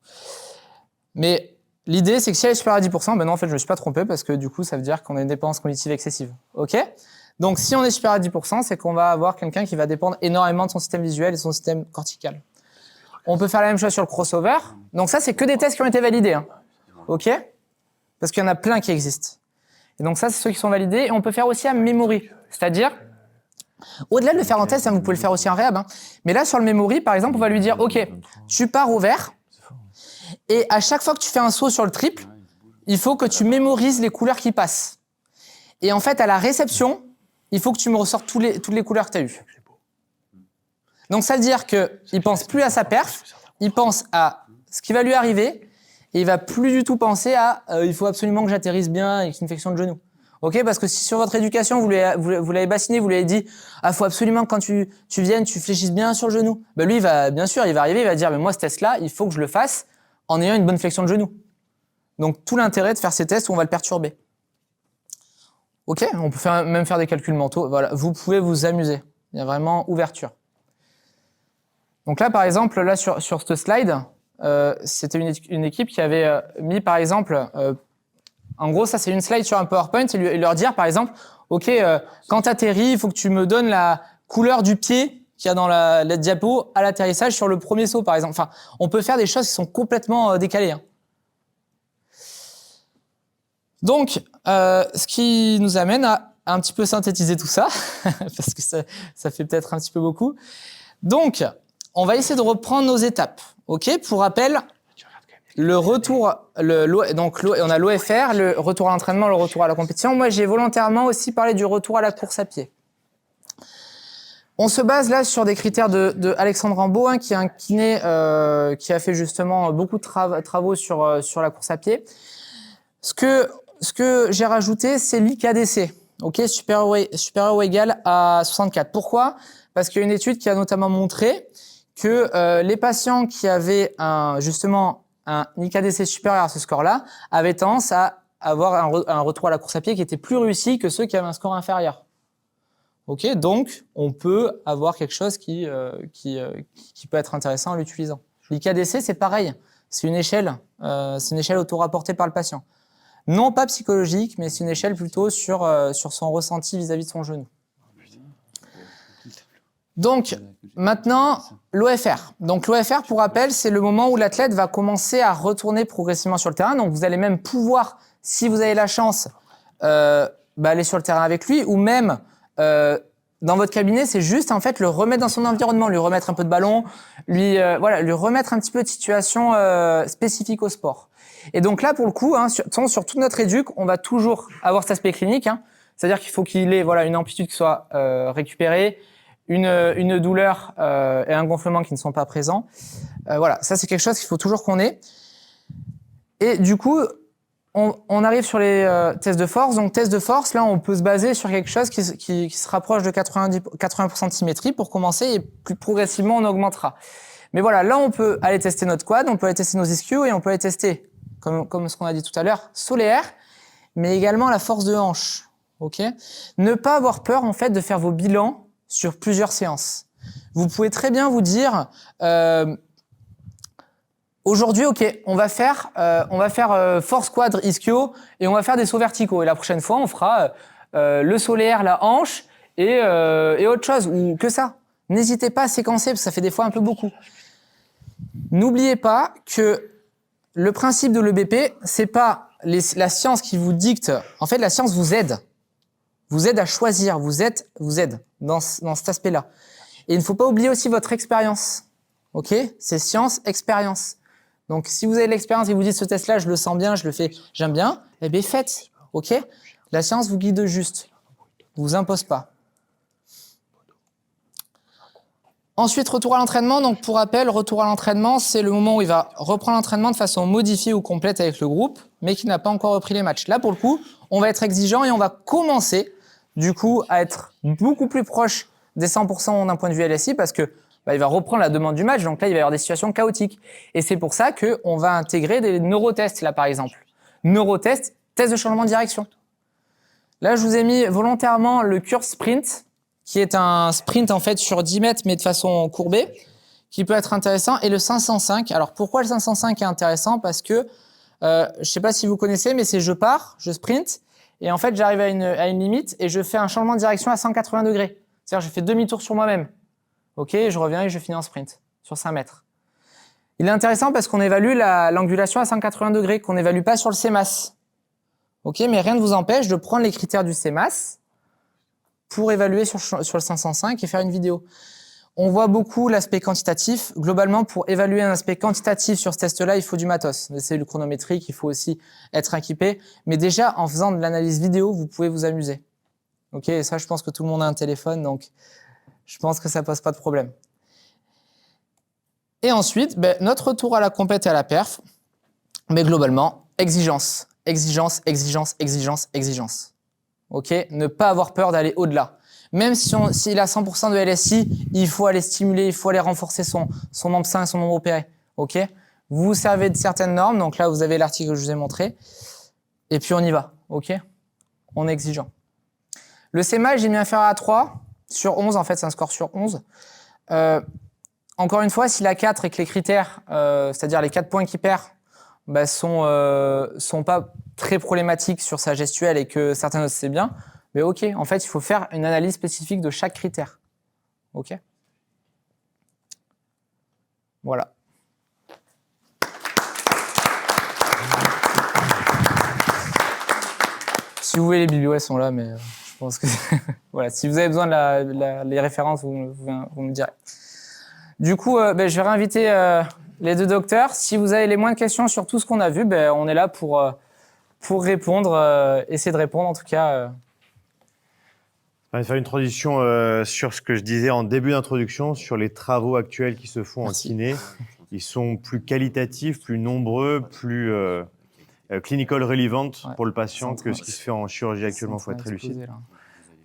Mais l'idée, c'est que si elle est supérieure à 10%, non, en fait, je ne me suis pas trompé parce que du coup, ça veut dire qu'on a une dépendance cognitive excessive. OK ? Donc, si on est supérieur à 10%, c'est qu'on va avoir quelqu'un qui va dépendre énormément de son système visuel et de son système cortical. On peut faire la même chose sur le crossover. Donc ça, c'est que des tests qui ont été validés. OK ? Parce qu'il y en a plein qui existent. Et donc ça, c'est ceux qui sont validés. Et on peut faire aussi un memory. C'est-à-dire, au-delà de le faire en test, vous pouvez le faire aussi en réhab. Mais là, sur le memory, par exemple, on va lui dire, OK, tu pars au vert. Et à chaque fois que tu fais un saut sur le triple, il faut que tu mémorises les couleurs qui passent. Et en fait, à la réception, il faut que tu me ressortes toutes les couleurs que tu as eues. Donc, ça veut dire qu'il pense plus à sa perf, il pense à ce qui va lui arriver, et il va plus du tout penser à il faut absolument que j'atterrisse bien avec une flexion de genou. Ok, parce que si sur votre éducation vous l'avez bassiné, vous lui avez dit faut absolument que quand tu viennes, tu fléchisses bien sur le genou. Lui, il va arriver, il va dire mais moi ce test-là, il faut que je le fasse en ayant une bonne flexion de genou. Donc tout l'intérêt de faire ces tests où on va le perturber. Ok, on peut même faire des calculs mentaux. Voilà, vous pouvez vous amuser. Il y a vraiment ouverture. Donc là, par exemple, là sur ce slide, c'était une équipe qui avait mis, par exemple, en gros, ça c'est une slide sur un PowerPoint, et leur dire, par exemple, OK, quand tu atterris, il faut que tu me donnes la couleur du pied qu'il y a dans la diapo à l'atterrissage sur le premier saut, par exemple. Enfin, on peut faire des choses qui sont complètement décalées. Donc, ce qui nous amène à un petit peu synthétiser tout ça, parce que ça fait peut-être un petit peu beaucoup. Donc, on va essayer de reprendre nos étapes. OK ? Pour rappel, le retour, donc on a l'OFR, le retour à l'entraînement, le retour à la compétition. Moi, j'ai volontairement aussi parlé du retour à la course à pied. On se base là sur des critères de Alexandre Rambaud, qui est un kiné qui a fait justement beaucoup de travaux sur la course à pied. Ce que j'ai rajouté, c'est l'IKDC. OK, supérieur ou égal à 64. Pourquoi ? Parce qu'il y a une étude qui a notamment montré que les patients qui avaient justement un IKDC supérieur à ce score-là avaient tendance à avoir un retour à la course à pied qui était plus réussi que ceux qui avaient un score inférieur. Ok, donc on peut avoir quelque chose qui peut être intéressant en l'utilisant. L'IKDC, c'est pareil, c'est une échelle auto-rapportée par le patient. Non pas psychologique, mais c'est une échelle plutôt sur son ressenti vis-à-vis de son genou. Donc, maintenant, l'OFR. Donc, l'OFR, pour rappel, c'est le moment où l'athlète va commencer à retourner progressivement sur le terrain. Donc, vous allez même pouvoir, si vous avez la chance, aller sur le terrain avec lui, ou même, dans votre cabinet, c'est juste, en fait, le remettre dans son environnement, lui remettre un peu de ballon, lui remettre un petit peu de situation spécifique au sport. Et donc là, pour le coup, sur toute notre éduc, on va toujours avoir cet aspect clinique. C'est-à-dire qu'il faut qu'il ait une amplitude qui soit récupérée, une douleur et un gonflement qui ne sont pas présents. Ça c'est quelque chose qu'il faut toujours qu'on ait. Et du coup, on arrive sur les tests de force. Donc tests de force, là on peut se baser sur quelque chose qui se rapproche de 80% de symétrie pour commencer, et plus progressivement on augmentera. Mais voilà, là on peut aller tester notre quad, on peut aller tester nos ischios, et on peut aller tester, comme ce qu'on a dit tout à l'heure, solaire, mais également la force de hanche. Ok ? Ne pas avoir peur en fait de faire vos bilans sur plusieurs séances. Vous pouvez très bien vous dire Aujourd'hui, ok, on va faire force quadre ischio et on va faire des sauts verticaux. Et la prochaine fois, on fera le solaire, la hanche et autre chose, ou que ça. N'hésitez pas à séquencer, parce que ça fait des fois un peu beaucoup. N'oubliez pas que le principe de l'EBP, c'est pas la science qui vous dicte. En fait, la science vous aide. Vous aide à choisir, vous aide dans cet aspect-là. Et il ne faut pas oublier aussi votre expérience. Ok ? C'est science, expérience. Donc, si vous avez de l'expérience et vous dites ce test-là, je le sens bien, je le fais, j'aime bien, eh bien faites. Ok ? La science vous guide juste, vous impose pas. Ensuite, retour à l'entraînement. Donc, pour rappel, retour à l'entraînement, c'est le moment où il va reprendre l'entraînement de façon modifiée ou complète avec le groupe, mais qui n'a pas encore repris les matchs. Là, pour le coup, on va être exigeant et on va commencer, du coup, à être beaucoup plus proche des 100% d'un point de vue LSI parce que il va reprendre la demande du match. Donc là, il va y avoir des situations chaotiques. Et c'est pour ça qu'on va intégrer des neurotests, là, par exemple. Neurotests, test de changement de direction. Là, je vous ai mis volontairement le Curse Sprint, qui est un sprint en fait sur 10 mètres mais de façon courbée, qui peut être intéressant, et le 505. Alors pourquoi le 505 est intéressant? Parce que, je sais pas si vous connaissez, mais c'est je pars, je sprint, et en fait j'arrive à une limite et je fais un changement de direction à 180 degrés. C'est-à-dire je fais demi-tour sur moi-même. Ok, je reviens et je finis en sprint sur 5 mètres. Il est intéressant parce qu'on évalue l'angulation à 180 degrés, qu'on n'évalue pas sur le CMAS. Ok, mais rien ne vous empêche de prendre les critères du CMAS pour évaluer sur le 505 et faire une vidéo. On voit beaucoup l'aspect quantitatif. Globalement, pour évaluer un aspect quantitatif sur ce test-là, il faut du matos. Des cellules chronométriques, il faut aussi être équipé. Mais déjà, en faisant de l'analyse vidéo, vous pouvez vous amuser. Ok, et ça, je pense que tout le monde a un téléphone, donc je pense que ça pose pas de problème. Et ensuite, notre retour à la compète et à la perf, mais globalement, exigence. Exigence, exigence, exigence, exigence. Ok, ne pas avoir peur d'aller au-delà. Même s'il a 100% de LSI, il faut aller stimuler, il faut aller renforcer son nombre 5, son nombre opéré. Ok, vous vous servez de certaines normes, donc là vous avez l'article que je vous ai montré, et puis on y va. Ok, on est exigeant. Le CMA, j'ai mis inférieur à 3 sur 11, en fait c'est un score sur 11. Encore une fois, s'il a 4 et que les critères, c'est-à-dire les 4 points qu'il perd, sont pas très problématiques sur sa gestuelle et que certains autres c'est bien, mais ok, en fait, il faut faire une analyse spécifique de chaque critère. Ok ? Voilà. Si vous voulez, les biblios, elles sont là, mais je pense que... voilà, si vous avez besoin de les références, vous me direz. Du coup, je vais réinviter les deux docteurs. Si vous avez les moindres questions sur tout ce qu'on a vu, on est là pour répondre, essayer de répondre en tout cas. On va faire une transition sur ce que je disais en début d'introduction, sur les travaux actuels qui se font Merci. en kiné. Ils sont plus qualitatifs, plus nombreux, plus clinical relevant pour le patient que ce qui se fait en chirurgie actuellement. Il faut être très lucide.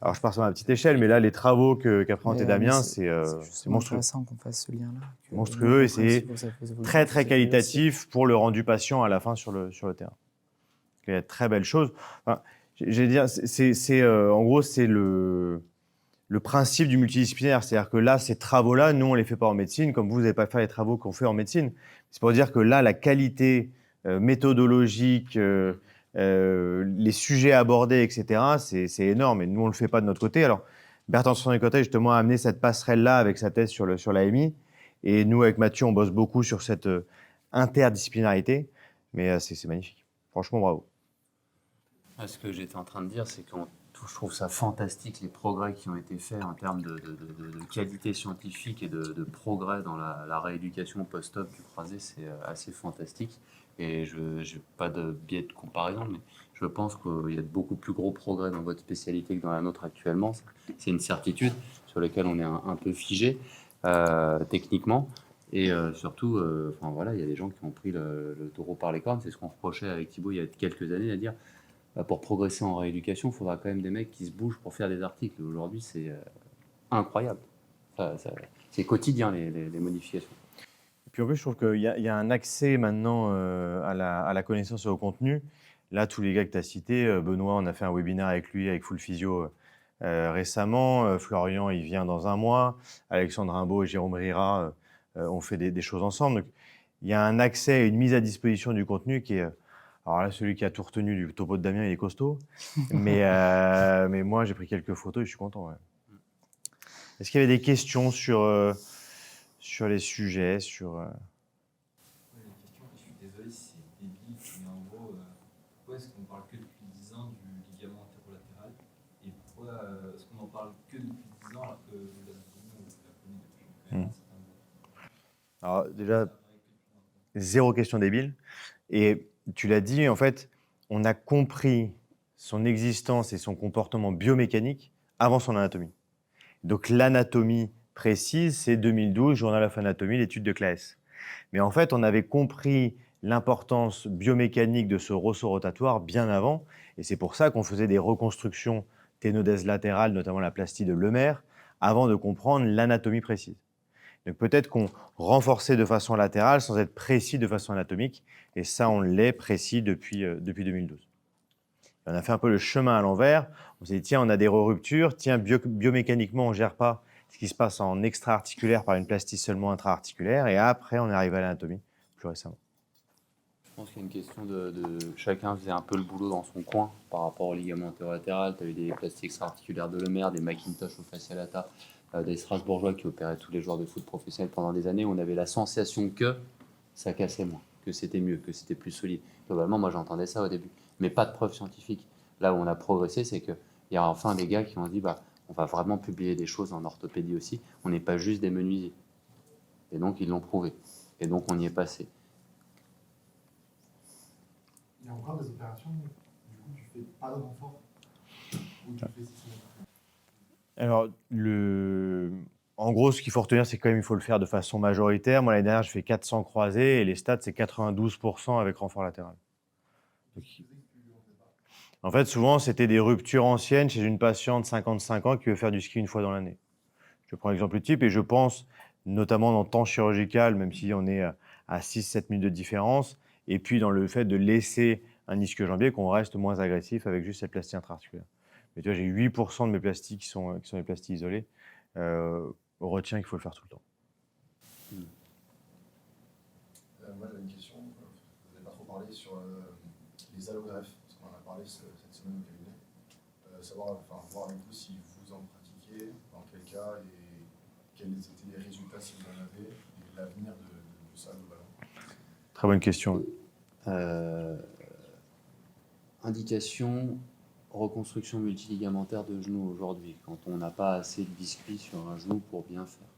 Alors, je pars sur ma petite échelle, mais là, les travaux qu'a présenté Damien, c'est monstrueux. Intéressant qu'on fasse ce lien-là. Monstrueux, et c'est très, très qualitatif pour le rendu patient à la fin sur le terrain. Il y a de très belles choses. Enfin, je vais dire, en gros, c'est le principe du multidisciplinaire. C'est-à-dire que là, ces travaux-là, nous, on ne les fait pas en médecine, comme vous n'avez pas fait les travaux qu'on fait en médecine. C'est pour dire que là, la qualité méthodologique, les sujets abordés, etc., c'est énorme. Et nous, on ne le fait pas de notre côté. Alors, Bertrand Sonnecotte, justement, a amené cette passerelle-là avec sa thèse sur l'AMI. Et nous, avec Mathieu, on bosse beaucoup sur cette interdisciplinarité. Mais c'est magnifique. Franchement, bravo. Ce que j'étais en train de dire, c'est que je trouve ça fantastique, les progrès qui ont été faits en termes de qualité scientifique et de progrès dans la rééducation post-op du croisé. C'est assez fantastique. Et je n'ai pas de biais de comparaison, mais je pense qu'il y a de beaucoup plus gros progrès dans votre spécialité que dans la nôtre actuellement. C'est une certitude sur laquelle on est un peu figé techniquement. Et surtout, il y a des gens qui ont pris le taureau par les cornes. C'est ce qu'on reprochait avec Thibaut il y a quelques années, à dire pour progresser en rééducation, il faudra quand même des mecs qui se bougent pour faire des articles. Aujourd'hui, c'est incroyable. C'est quotidien, les modifications. Et puis en plus, je trouve qu'il y a un accès maintenant à la connaissance et au contenu. Là, tous les gars que tu as cités, Benoît, on a fait un webinaire avec lui, avec Full Physio récemment. Florian, il vient dans un mois. Alexandre Rimbaud et Jérôme Rira ont fait des choses ensemble. Donc, il y a un accès et une mise à disposition du contenu qui est... Alors là, celui qui a tout retenu du topo de Damien, il est costaud. Mais moi, j'ai pris quelques photos et je suis content. Ouais. Est-ce qu'il y avait des questions sur les sujets Ouais, la question, je suis désolé si c'est débile, mais en gros, pourquoi est-ce qu'on parle que depuis 10 ans du ligament antérolatéral et pourquoi est-ce qu'on en parle que depuis 10 ans alors que l'anatomie, on la connaît depuis quand même un certain nombre. Alors déjà, zéro question débile. Et tu l'as dit, en fait, on a compris son existence et son comportement biomécanique avant son anatomie. Donc l'anatomie précise, c'est 2012, Journal of Anatomy, l'étude de Claes. Mais en fait, on avait compris l'importance biomécanique de ce ressort rotatoire bien avant, et c'est pour ça qu'on faisait des reconstructions ténodèse latérales, notamment la plastie de Lemaire, avant de comprendre l'anatomie précise. Donc peut-être qu'on renforçait de façon latérale sans être précis de façon anatomique, et ça, on l'est précis depuis 2012. Et on a fait un peu le chemin à l'envers. On s'est dit, tiens, on a des ruptures, tiens, biomécaniquement, on ne gère pas ce qui se passe en extra-articulaire par une plastie seulement intra-articulaire, et après, on est arrivé à l'anatomie plus récemment. Je pense qu'il y a une question de chacun faisait un peu le boulot dans son coin par rapport au ligament antérolatéral. Tu as eu des plastiques extra-articulaires de Lemaire, des Macintosh au fascialata, des Strasbourgeois qui opéraient tous les joueurs de foot professionnels pendant des années. On avait la sensation que ça cassait moins, que c'était mieux, que c'était plus solide. Globalement, moi j'entendais ça au début, mais pas de preuves scientifiques. Là où on a progressé, c'est qu'il y a enfin des gars qui ont dit on va vraiment publier des choses en orthopédie aussi. On n'est pas juste des menuisiers. Et donc ils l'ont prouvé. Et donc on y est passé. Il y a encore des opérations, du coup, tu fais pas de renfort ou tu fais systématiquement. Alors, en gros, ce qu'il faut retenir, c'est quand même il faut le faire de façon majoritaire. Moi, l'année dernière, je fais 400 croisés et les stats, c'est 92% avec renfort latéral. Donc, en fait, souvent, c'était des ruptures anciennes chez une patiente de 55 ans qui veut faire du ski une fois dans l'année. Je prends l'exemple type et je pense, notamment dans le temps chirurgical, même si on est à 6-7 minutes de différence, et puis dans le fait de laisser un ischio-jambier, qu'on reste moins agressif avec juste cette plastie intra-articulaire. Mais tu vois, j'ai 8% de mes plastiques qui sont des plastiques isolées. On retient qu'il faut le faire tout le temps. Moi, j'avais une question. Vous n'avez pas trop parlé sur les allogreffes, parce qu'on en a parlé cette semaine au cabinet. Voir avec vous si vous en pratiquez, dans quel cas, et quels étaient les résultats si vous en avez, et l'avenir de ça globalement. Très bonne question. Indication, reconstruction multiligamentaire de genou aujourd'hui, quand on n'a pas assez de biscuits sur un genou pour bien faire.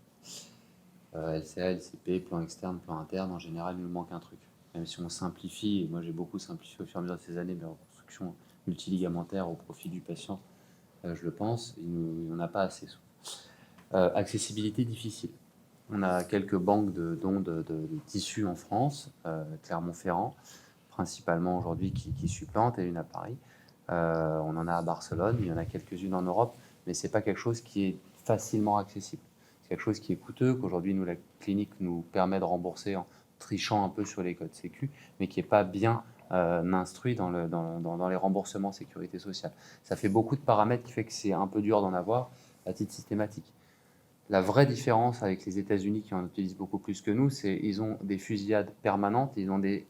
LCA, LCP, plan externe, plan interne, en général, il nous manque un truc. Même si on simplifie, et moi j'ai beaucoup simplifié au fur et à mesure de ces années, mais reconstruction multiligamentaire au profit du patient, je le pense, on n'a pas assez. Accessibilité difficile. On a quelques banques de dons de tissus en France, Clermont-Ferrand, principalement aujourd'hui qui supplantent, et une à Paris. On en a à Barcelone, il y en a quelques-unes en Europe, mais ce n'est pas quelque chose qui est facilement accessible. C'est quelque chose qui est coûteux, qu'aujourd'hui la clinique nous permet de rembourser en trichant un peu sur les codes sécu, mais qui n'est pas bien instruit dans les remboursements sécurité sociale. Ça fait beaucoup de paramètres qui fait que c'est un peu dur d'en avoir à titre systématique. La vraie différence avec les États-Unis, qui en utilisent beaucoup plus que nous, c'est qu'ils ont des fusillades permanentes, ils ont des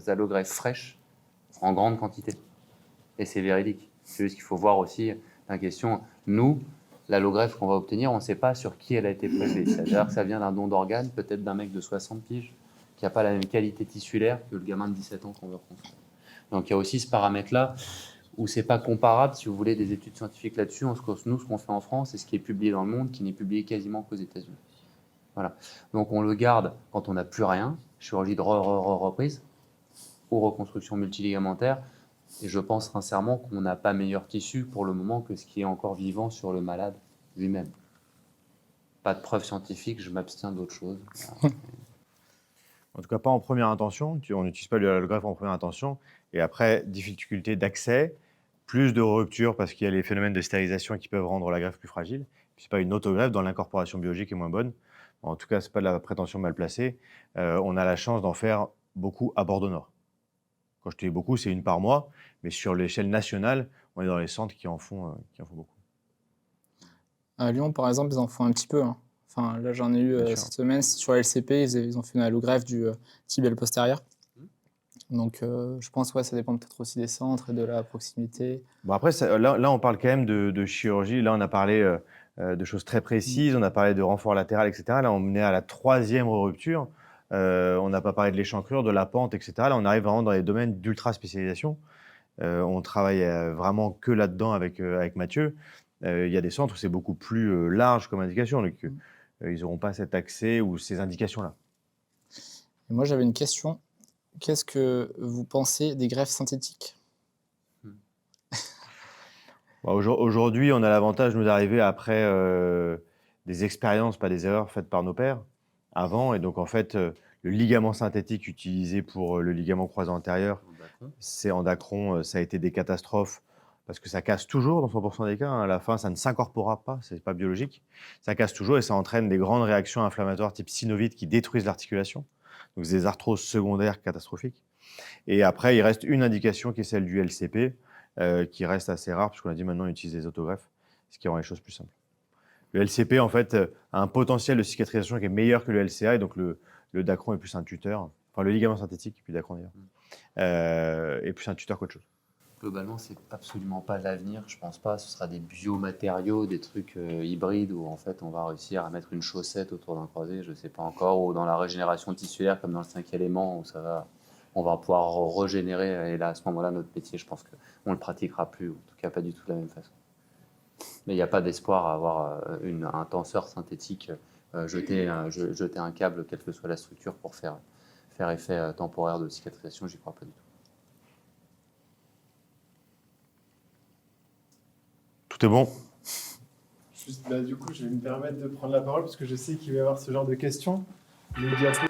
allogreffes fraîches en grande quantité. Et c'est véridique. C'est juste qu'il faut voir aussi la question. Nous, l'allogreffe qu'on va obtenir, on ne sait pas sur qui elle a été prélevée. C'est-à-dire que ça vient d'un don d'organes, peut-être d'un mec de 60 piges, qui n'a pas la même qualité tissulaire que le gamin de 17 ans qu'on veut reconstruire. Donc il y a aussi ce paramètre-là, où c'est pas comparable, si vous voulez, des études scientifiques là-dessus. Nous, ce qu'on fait en France, c'est ce qui est publié dans le monde, qui n'est publié quasiment qu'aux États-Unis. Voilà. Donc on le garde quand on n'a plus rien, chirurgie de reprise ou reconstruction multiligamentaire. Et je pense sincèrement qu'on n'a pas meilleur tissu pour le moment que ce qui est encore vivant sur le malade lui-même. Pas de preuves scientifiques, je m'abstiens d'autre chose. En tout cas, pas en première intention. On n'utilise pas l'allogreffe en première intention. Et après, difficulté d'accès, plus de ruptures parce qu'il y a les phénomènes de stérilisation qui peuvent rendre la greffe plus fragile. Ce n'est pas une autogreffe dont l'incorporation biologique est moins bonne. En tout cas, ce n'est pas de la prétention mal placée. On a la chance d'en faire beaucoup à Bordeaux-Nord. Quand je te dis beaucoup, c'est une par mois. Mais sur l'échelle nationale, on est dans les centres qui en font beaucoup. À Lyon, par exemple, ils en font un petit peu. Hein. Enfin, là, j'en ai eu Bien sûr. cette semaine. Sur la LCP, ils ont fait une allogreffe du tibial postérieur. Donc, je pense que ça dépend peut-être aussi des centres et de la proximité. Bon, après, là, on parle quand même de chirurgie. Là, on a parlé de choses très précises. On a parlé de renfort latéral, etc. Là, on est à la 3e rupture. On n'a pas parlé de l'échancrure, de la pente, etc. Là, on arrive vraiment dans les domaines d'ultra spécialisation. On travaille vraiment que là-dedans avec Mathieu. Il y a des centres où c'est beaucoup plus large comme indication. Donc, ils n'auront pas cet accès ou ces indications-là. Et moi, j'avais une question. Qu'est-ce que vous pensez des greffes synthétiques? Bon, aujourd'hui, on a l'avantage de nous arriver après des expériences, pas des erreurs faites par nos pairs avant. Et donc, en fait, le ligament synthétique utilisé pour le ligament croisé antérieur, c'est en Dacron, ça a été des catastrophes parce que ça casse toujours dans 100% des cas. À la fin, ça ne s'incorporera pas, c'est pas biologique. Ça casse toujours et ça entraîne des grandes réactions inflammatoires type synovite qui détruisent l'articulation. Donc, c'est des arthroses secondaires catastrophiques. Et après, il reste une indication qui est celle du LCP, qui reste assez rare, parce qu'on a dit maintenant on utilise des autogreffes, ce qui rend les choses plus simples. Le LCP, en fait, a un potentiel de cicatrisation qui est meilleur que le LCA, et donc le Dacron est plus un tuteur, enfin le ligament synthétique, et puis Dacron d'ailleurs, est plus un tuteur qu'autre chose. Globalement, c'est absolument pas l'avenir, je pense pas. Ce sera des biomatériaux, des trucs hybrides où en fait on va réussir à mettre une chaussette autour d'un croisé, je sais pas encore, ou dans la régénération tissulaire comme dans le 5 élément où on va pouvoir régénérer. Et là, à ce moment-là, notre métier, je pense qu'on le pratiquera plus, en tout cas pas du tout de la même façon. Mais il n'y a pas d'espoir à avoir un tenseur synthétique, jeter un câble, quelle que soit la structure, pour faire effet temporaire de cicatrisation, j'y crois pas du tout. Tout est bon. Juste, du coup, je vais me permettre de prendre la parole parce que je sais qu'il va y avoir ce genre de questions. Le diapo